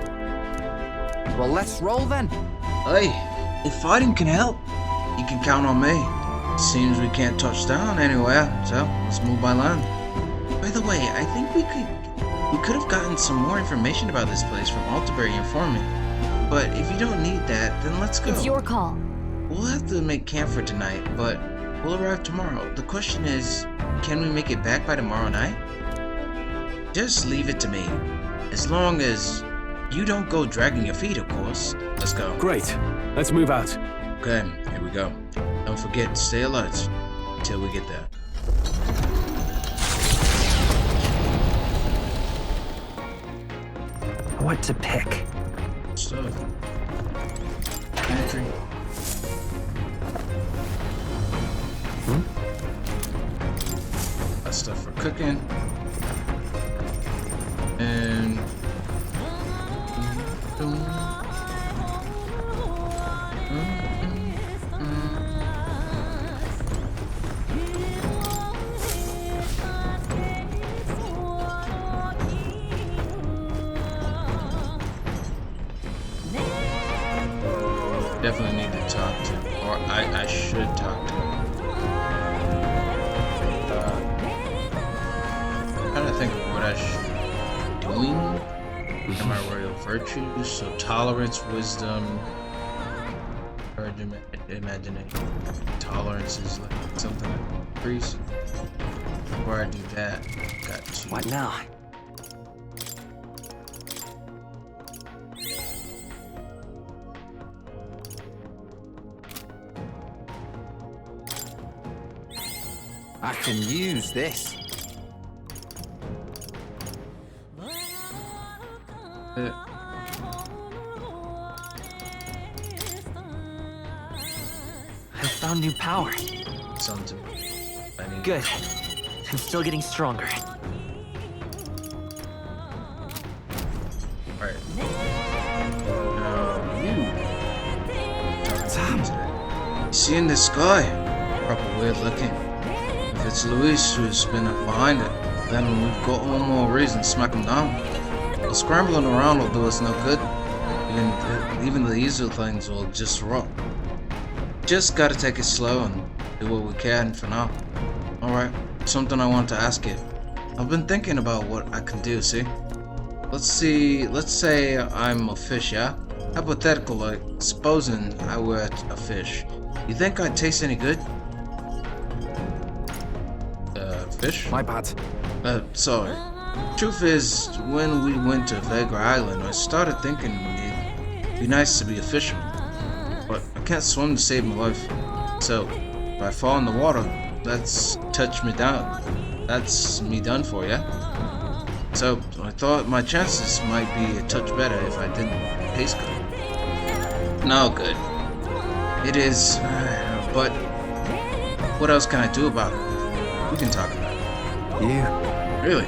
Well, let's roll then. Hey, if fighting can help, you can count on me. Seems we can't touch down anywhere, so let's move by land. By the way, I think we could have gotten some more information about this place from Altaberry informant. But if you don't need that, then let's go. It's your call. We'll have to make camp for tonight, but we'll arrive tomorrow. The question is, can we make it back by tomorrow night? Just leave it to me. As long as you don't go dragging your feet, of course. Let's go. Great. Let's move out. Okay, here we go. Don't forget to stay alert until we get there. What to pick? Stuff. Pantry. That stuff for cooking. And definitely need to talk to him, or I should talk to him. I'm trying to think of what I should be doing in my royal virtues. So tolerance, wisdom, courage, imagination. Tolerance is like something I increase. Before I do that, got to. What now? I can use this. found new power. Something. I need. Good. I'm still getting stronger. Alright. See in the sky? Proper weird looking. If it's Luis who's been behind it, then we've got one more reason to smack him down. Well, scrambling around will do us no good. Even the easier things will just rot. Just gotta take it slow and do what we can for now. Alright, something I want to ask you. I've been thinking about what I can do, see? Let's say I'm a fish, yeah? Hypothetical, like, supposing I were a fish. You think I'd taste any good? Fish? My bad. Sorry. Truth is, when we went to Vega Island, I started thinking it'd be nice to be a fisherman. But I can't swim to save my life. So, if I fall in the water, that's touch me down. That's me done for, yeah? So, I thought my chances might be a touch better if I didn't taste good. No good. It is, but what else can I do about it? We can talk about it. You? Really?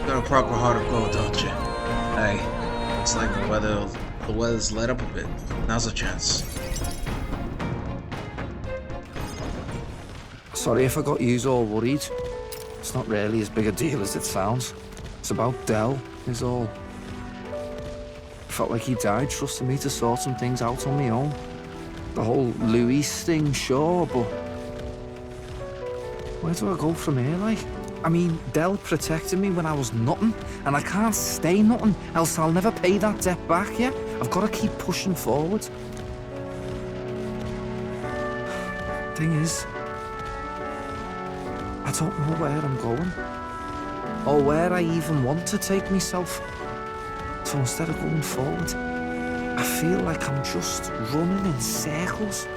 Got a proper heart of gold, don't you? Hey, looks like the weather's let up a bit. Now's a chance. Sorry if I got yous all worried. It's not really as big a deal as it sounds. It's about Del, is all. Felt like he died trusting me to sort some things out on my own. The whole Luis thing, sure, but where do I go from here, like? I mean, Del protected me when I was nothing, and I can't stay nothing, else I'll never pay that debt back, yeah? I've got to keep pushing forward. Thing is, I don't know where I'm going, or where I even want to take myself. So instead of going forward, I feel like I'm just running in circles.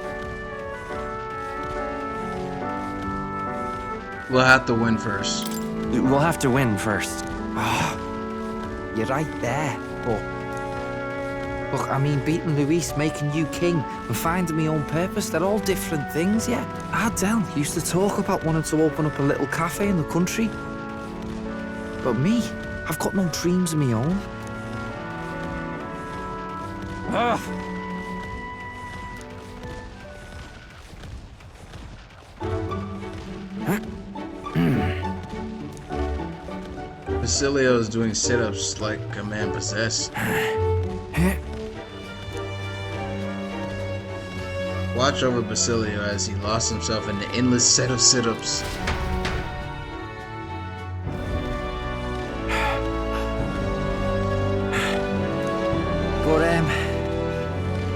We'll have to win first. We'll have to win first. You're right there, but look, I mean, beating Luis, making you king, and finding my own purpose, they're all different things, yeah? Del used to talk about wanting to open up a little cafe in the country. But me, I've got no dreams of my own. Basilio is doing sit-ups like a man possessed. Watch over Basilio as he lost himself in the endless set of sit-ups.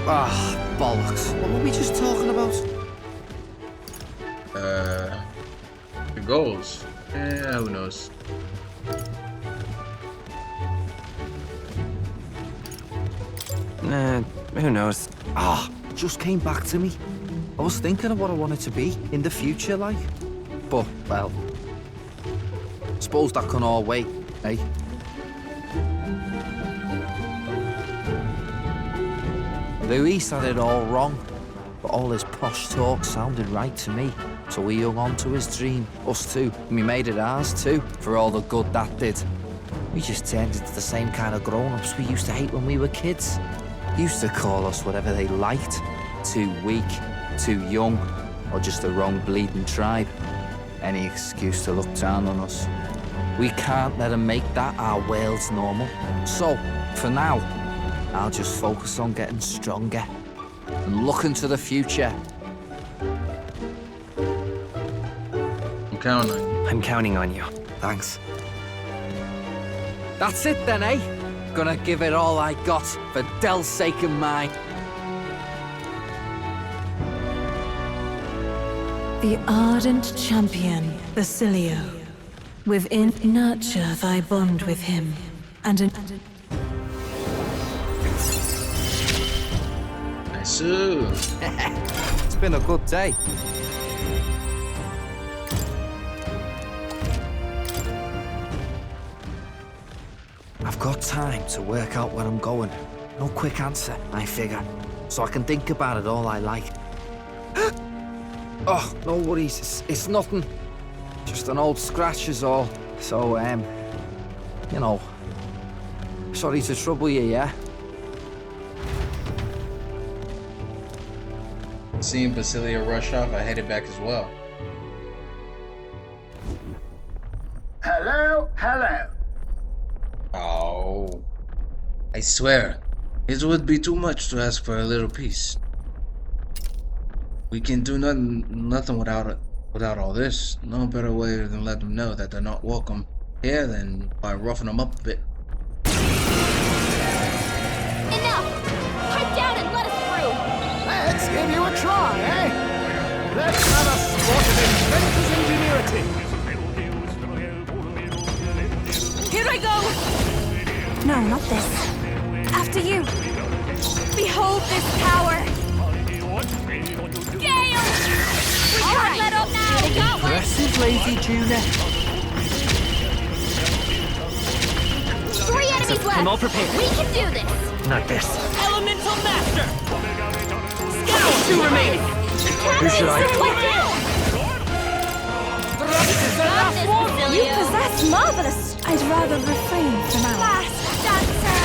But, bollocks. What were we just talking about? The goals. Yeah, who knows? Who knows? Just came back to me. I was thinking of what I wanted to be in the future, like. But, well, suppose that can all wait, eh? Luis had it all wrong, but all his posh talk sounded right to me. So we hung on to his dream, us too, and we made it ours too, for all the good that did. We just turned into the same kind of grown-ups we used to hate when we were kids. Used to call us whatever they liked. Too weak, too young, or just the wrong bleeding tribe. Any excuse to look down on us. We can't let them make that our world's normal. So, for now, I'll just focus on getting stronger and looking to the future. I'm counting on you. I'm counting on you. Thanks. That's it then, eh? Gonna give it all I got for Del's sake and mine. The ardent champion, Basilio. Within nurture thy bond with him, and Nice. It's been a good day. I've got time to work out where I'm going. No quick answer, I figure. So I can think about it all I like. Oh, no worries. It's nothing. Just an old scratch is all. So, you know. Sorry to trouble you, yeah? Seeing Basilia rush off, I headed back as well. Hello, hello. Oh. I swear, it would be too much to ask for a little peace. We can do nothing without all this. No better way than let them know that they're not welcome here than by roughing them up a bit. Enough! Pipe down and let us through! Let's give you a try, eh? Let's have a sport of inventor's ingenuity. Here I go! No, not this. After you! Behold this power! Gale! We can't let up now! Impressive, Lady Juna. 3 enemies left! I'm all prepared. We can do this! Not this. Elemental Master! Scout! 2 remaining. Who should I? You possess marvelous. I'd rather refrain for now. Last dancer!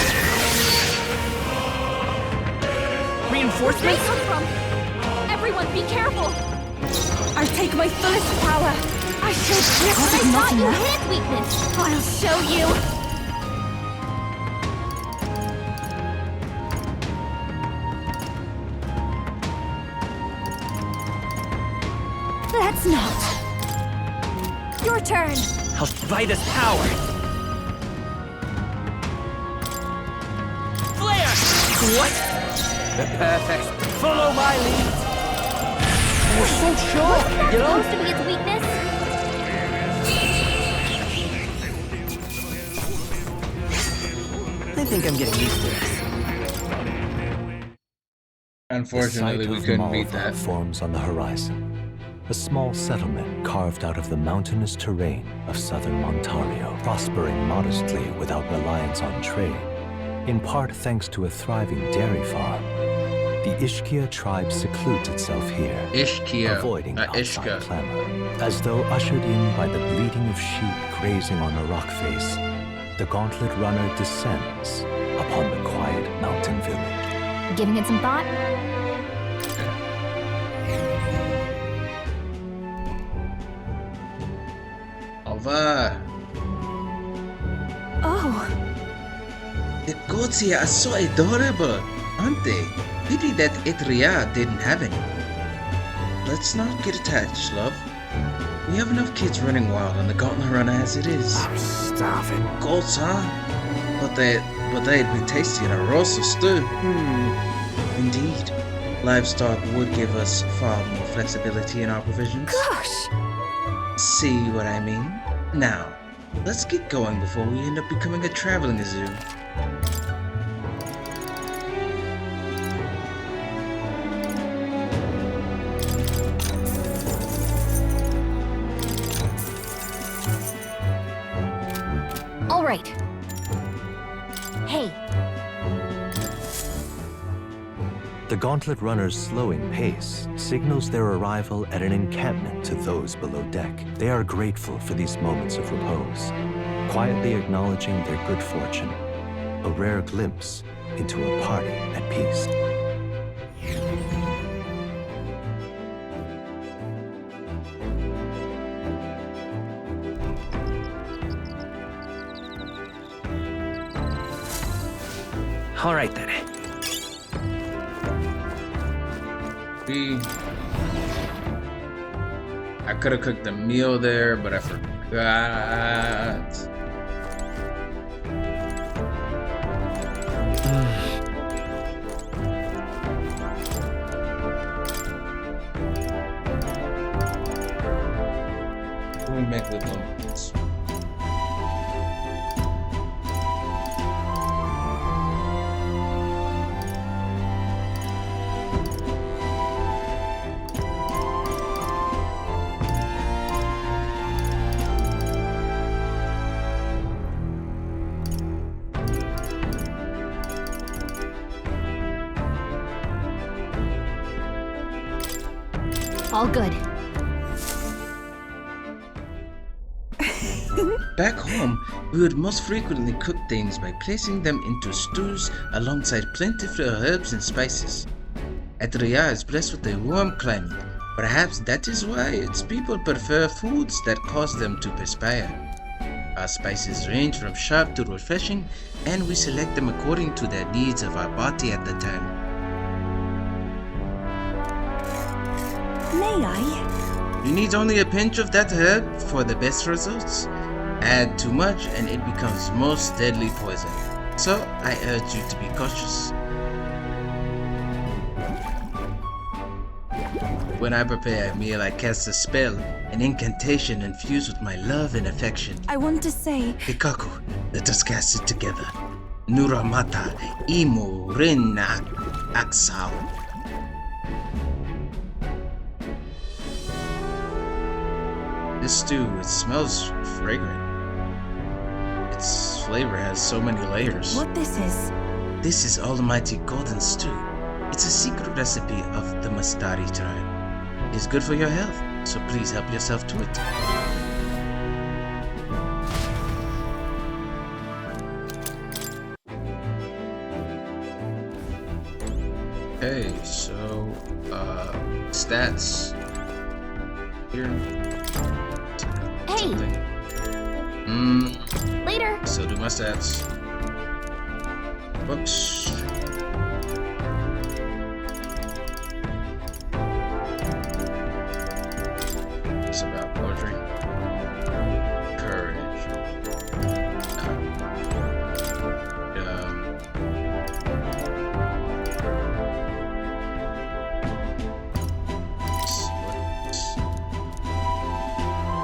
Reinforcements? Where they come from? Everyone, be careful! I'll take my fullest power. I should grip. I thought you hid weakness. I'll show you. That's not. Your turn. I'll divide this power. Flare! What? The perfect. Follow my lead. You're so sure, you know? Supposed to be its weakness. I think I'm getting used to this. Unfortunately, we couldn't beat that. Forms on the horizon. A small settlement carved out of the mountainous terrain of southern Ontario, prospering modestly without reliance on trade, in part thanks to a thriving dairy farm. The Ishkia tribe secludes itself here, avoiding outside clamor. As though ushered in by the bleating of sheep grazing on a rock face, the gauntlet runner descends upon the quiet mountain village. Giving it some thought? Alva! Oh. The goats here are so adorable, aren't they? Pity that Etria didn't have any. Let's not get attached, love. We have enough kids running wild on the Gauntlet Runner as it is. I'm starving. Goats, huh? But they'd be tasty in a roast or stew. Indeed. Livestock would give us far more flexibility in our provisions. Gosh! See what I mean? Now, let's get going before we end up becoming a traveling zoo. All right. Hey. The Gauntlet Runner's slowing pace signals their arrival at an encampment to those below deck. They are grateful for these moments of repose, quietly acknowledging their good fortune, a rare glimpse into a party at peace. All right then. I could have cooked a meal there, but I forgot. What do we make with lumps? All good. Back home, we would most frequently cook things by placing them into stews alongside plentiful herbs and spices. Atria is blessed with a warm climate. Perhaps that is why its people prefer foods that cause them to perspire. Our spices range from sharp to refreshing, and we select them according to the needs of our party at the time. May I? You need only a pinch of that herb for the best results. Add too much and it becomes most deadly poison. So I urge you to be cautious. When I prepare a meal, I cast a spell, an incantation infused with my love and affection. I want to say... Hikaku, let us cast it together. Nuramata, Imu, Rinna, Aksao. This stew, it smells fragrant. Its flavor has so many layers. What this is? This is Almighty Golden Stew. It's a secret recipe of the Mastari tribe. It's good for your health, so please help yourself to it. Okay, so, stats. Here. Hey! Later! Still do my stats. Whoops. It's about poetry. Courage.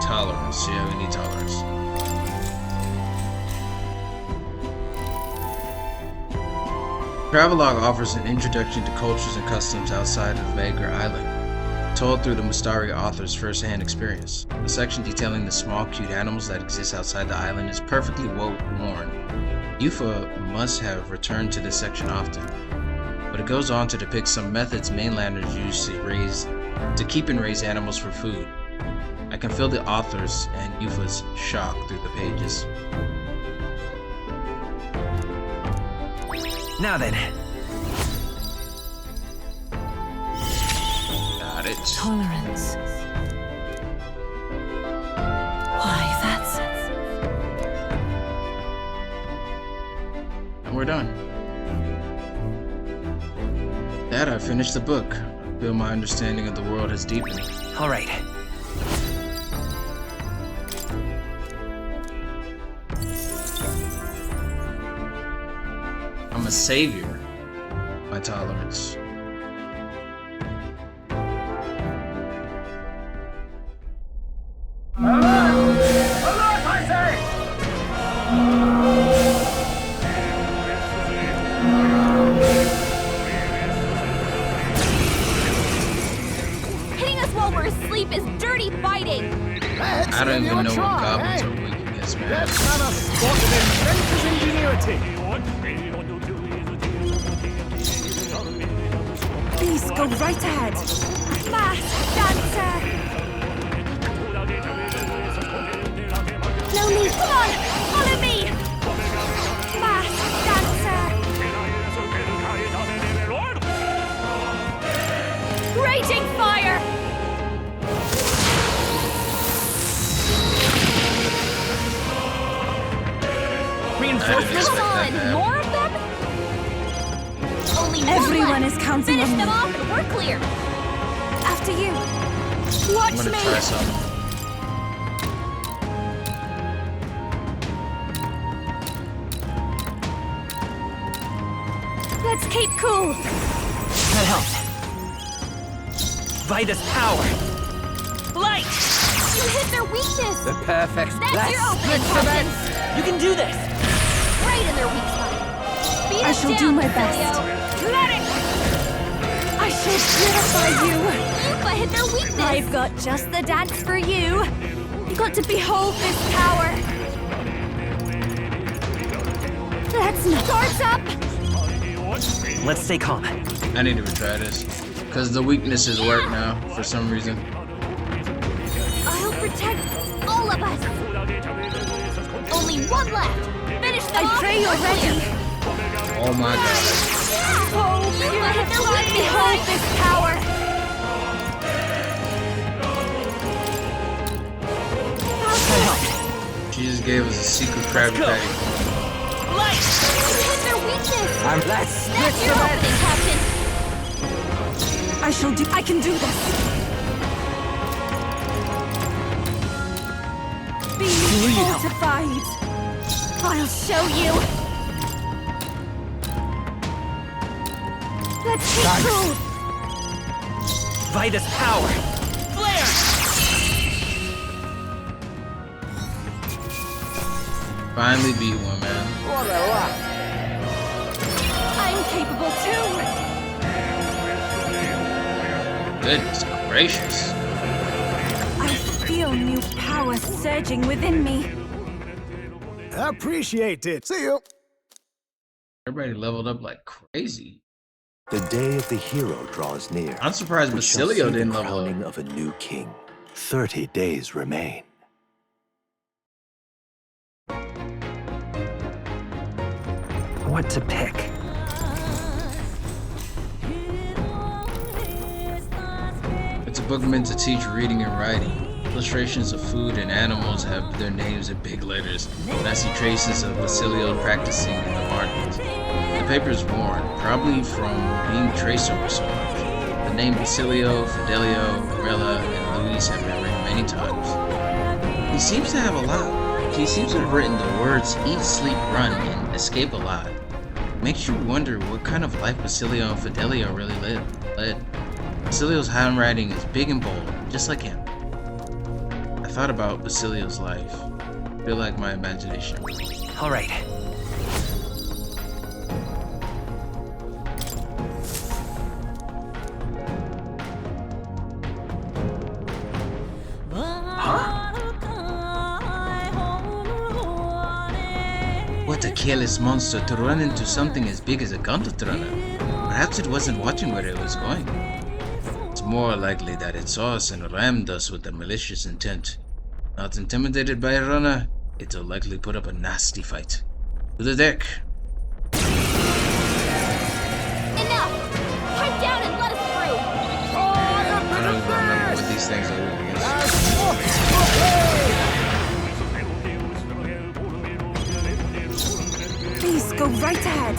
Tolerance. Yeah, we need tolerance. Travelogue offers an introduction to cultures and customs outside of Vagar Island, told through the Mustari author's first-hand experience. The section detailing the small, cute animals that exist outside the island is perfectly well-worn. Yufa must have returned to this section often, but it goes on to depict some methods mainlanders use to keep and raise animals for food. I can feel the author's and Yufa's shock through the pages. Now then. Got it. Tolerance. Why, that's... And we're done. That I finished the book. I feel my understanding of the world has deepened. All right. I'm a savior. My tolerance. Alert, I say! Hitting us while we're asleep is dirty fighting! I don't even know what goblins are weak against, man. Let's have a spot of inventor's ingenuity! Please go right ahead. Masked dancer! No need, come on! Follow me! Masked dancer! Raging fire! Reinforcements on! More of them? Only Everyone is counting Finish on them me. off and we're clear! After you. I'm Watch gonna me. try something. Let's keep cool! That helps. Vitus power. Light! You hit their weakness! The perfect That's blast. your ultimate weapon! You can do this! Right in their weak spot! Beat I us shall down, do my Cleo. best. Let it! I shall purify you. Yufa hit their weakness! I've got just the dance for you. You've got to behold this power! Let's not... Guards up! Let's stay calm. I need to retry this. Because the weaknesses work now, for some reason. I'll protect all of us! one left. Finish them I off. pray you're ready. Oh my god. Oh, purified, behold this power. She just gave us a secret Krabby Patty. Light! You hit their weakness! Let's That's your opening, Captain! I can do this. Be fortified. I'll show you! Let's take hold. Vitus power! Flare! Finally beat one, man. I'm capable too. Goodness gracious. I feel new power surging within me. Appreciate it. See you. Everybody leveled up like crazy. The day of the hero draws near. I'm surprised We shall Basilio see the didn't level crowning up. of a new king. 30 days remain. What to pick? It's a book meant to teach reading and writing. Illustrations of food and animals have their names in big letters, and I see traces of Basilio practicing in the margins. The paper is worn, probably from being traced over so much. The name Basilio, Fidelio, Morella, and Luis have been written many times. He seems to have a lot. He seems to have written the words eat, sleep, run, and escape a lot. Makes you wonder what kind of life Basilio and Fidelio really led. Basilio's handwriting is big and bold, just like him. I thought about Basilio's life. I feel like my imagination. All right. What a careless monster to run into something as big as a gauntlet runner. Perhaps it wasn't watching where it was going. It's more likely that it saw us and rammed us with a malicious intent. Not intimidated by a runner, it'll likely put up a nasty fight. To the deck. Enough! Head down and let us through! I don't even remember what these things are weak against. Please go right ahead.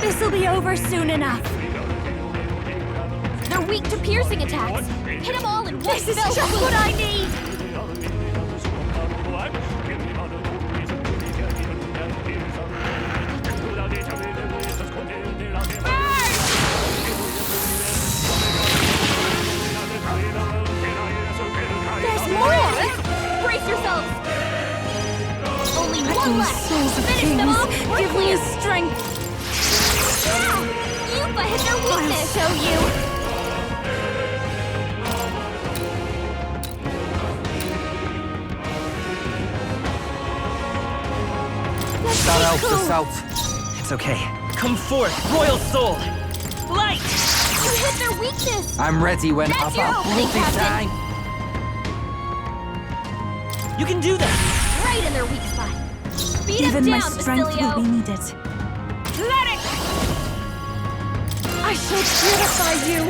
This'll be over soon enough. They're weak to piercing attacks. Hit them all in one This is fell just swoop. what I need. There's more! Brace yourselves! Only one left! Souls of Finish them kings, off! We're give me clear! strength. Yupa hit their weakness! I'll show you. That elf cool. us out. It's okay. Come forth, royal soul! Light! You hit their weakness! I'm ready when That's your opening, Captain! You can do that! Right in their weak spot. Beat Even them my down, strength Basilio! will be needed. Let it! I shall purify you.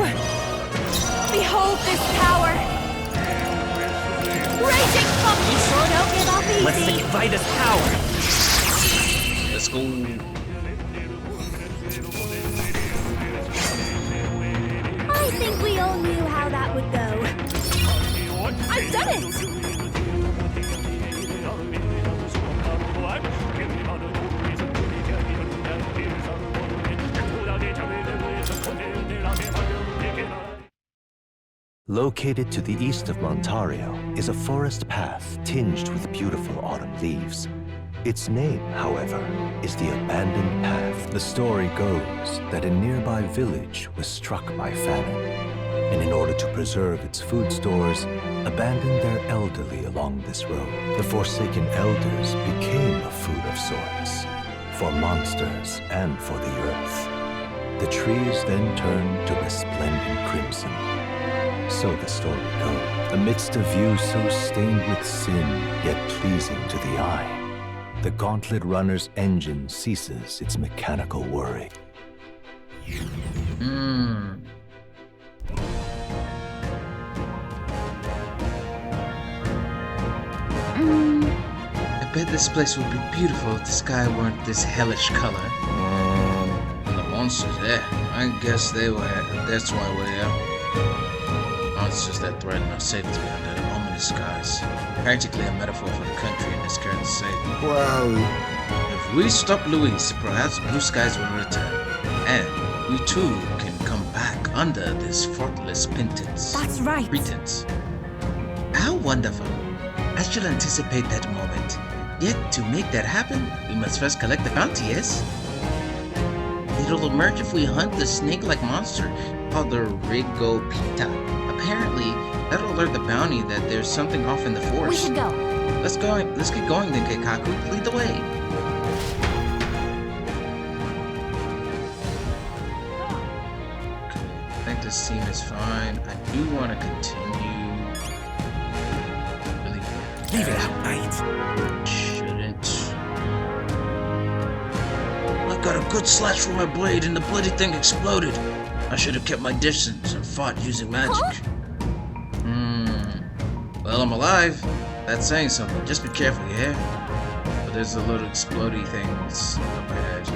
Behold this power. Raging pump! You sure don't give up easy! Let's take Vitus power! Let's go. I think we all knew how that would go. I've done it! Located to the east of Montario is a forest path tinged with beautiful autumn leaves. Its name, however, is the Abandoned Path. The story goes that a nearby village was struck by famine, and in order to preserve its food stores, abandoned their elderly along this road. The Forsaken Elders became a food of sorts, for monsters and for the earth. The trees then turned to resplendent crimson. So the story goes. Amidst a view so stained with sin, yet pleasing to the eye, the Gauntlet Runner's engine ceases its mechanical worry. I bet this place would be beautiful if the sky weren't this hellish color. The monsters, I guess that's why we're here. Monsters that threaten our safety under the ominous skies. Practically a metaphor for the country in its current state. Well... If we stop Luis, perhaps blue skies will return. And we too can come back under this faultless pretense. That's right. Pretense. How wonderful. I shall anticipate that moment. Yet, to make that happen, we must first collect the bounty, yes? It'll emerge if we hunt the snake-like monster called the Rigopita. Apparently, that'll alert the bounty that there's something off in the forest. We should go. Let's get going then, Keikaku. Lead the way. I think this scene is fine. I do want to continue. Leave it out, mate. Shouldn't. I got a good slash from my blade and the bloody thing exploded. I should have kept my distance and fought using magic. Huh? Well, I'm alive. That's saying something. Just be careful, yeah? But there's a little explodey things up ahead.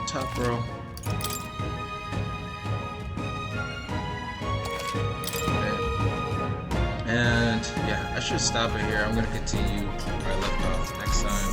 Top row. And yeah, I should stop it here. I'm gonna continue where I left off next time.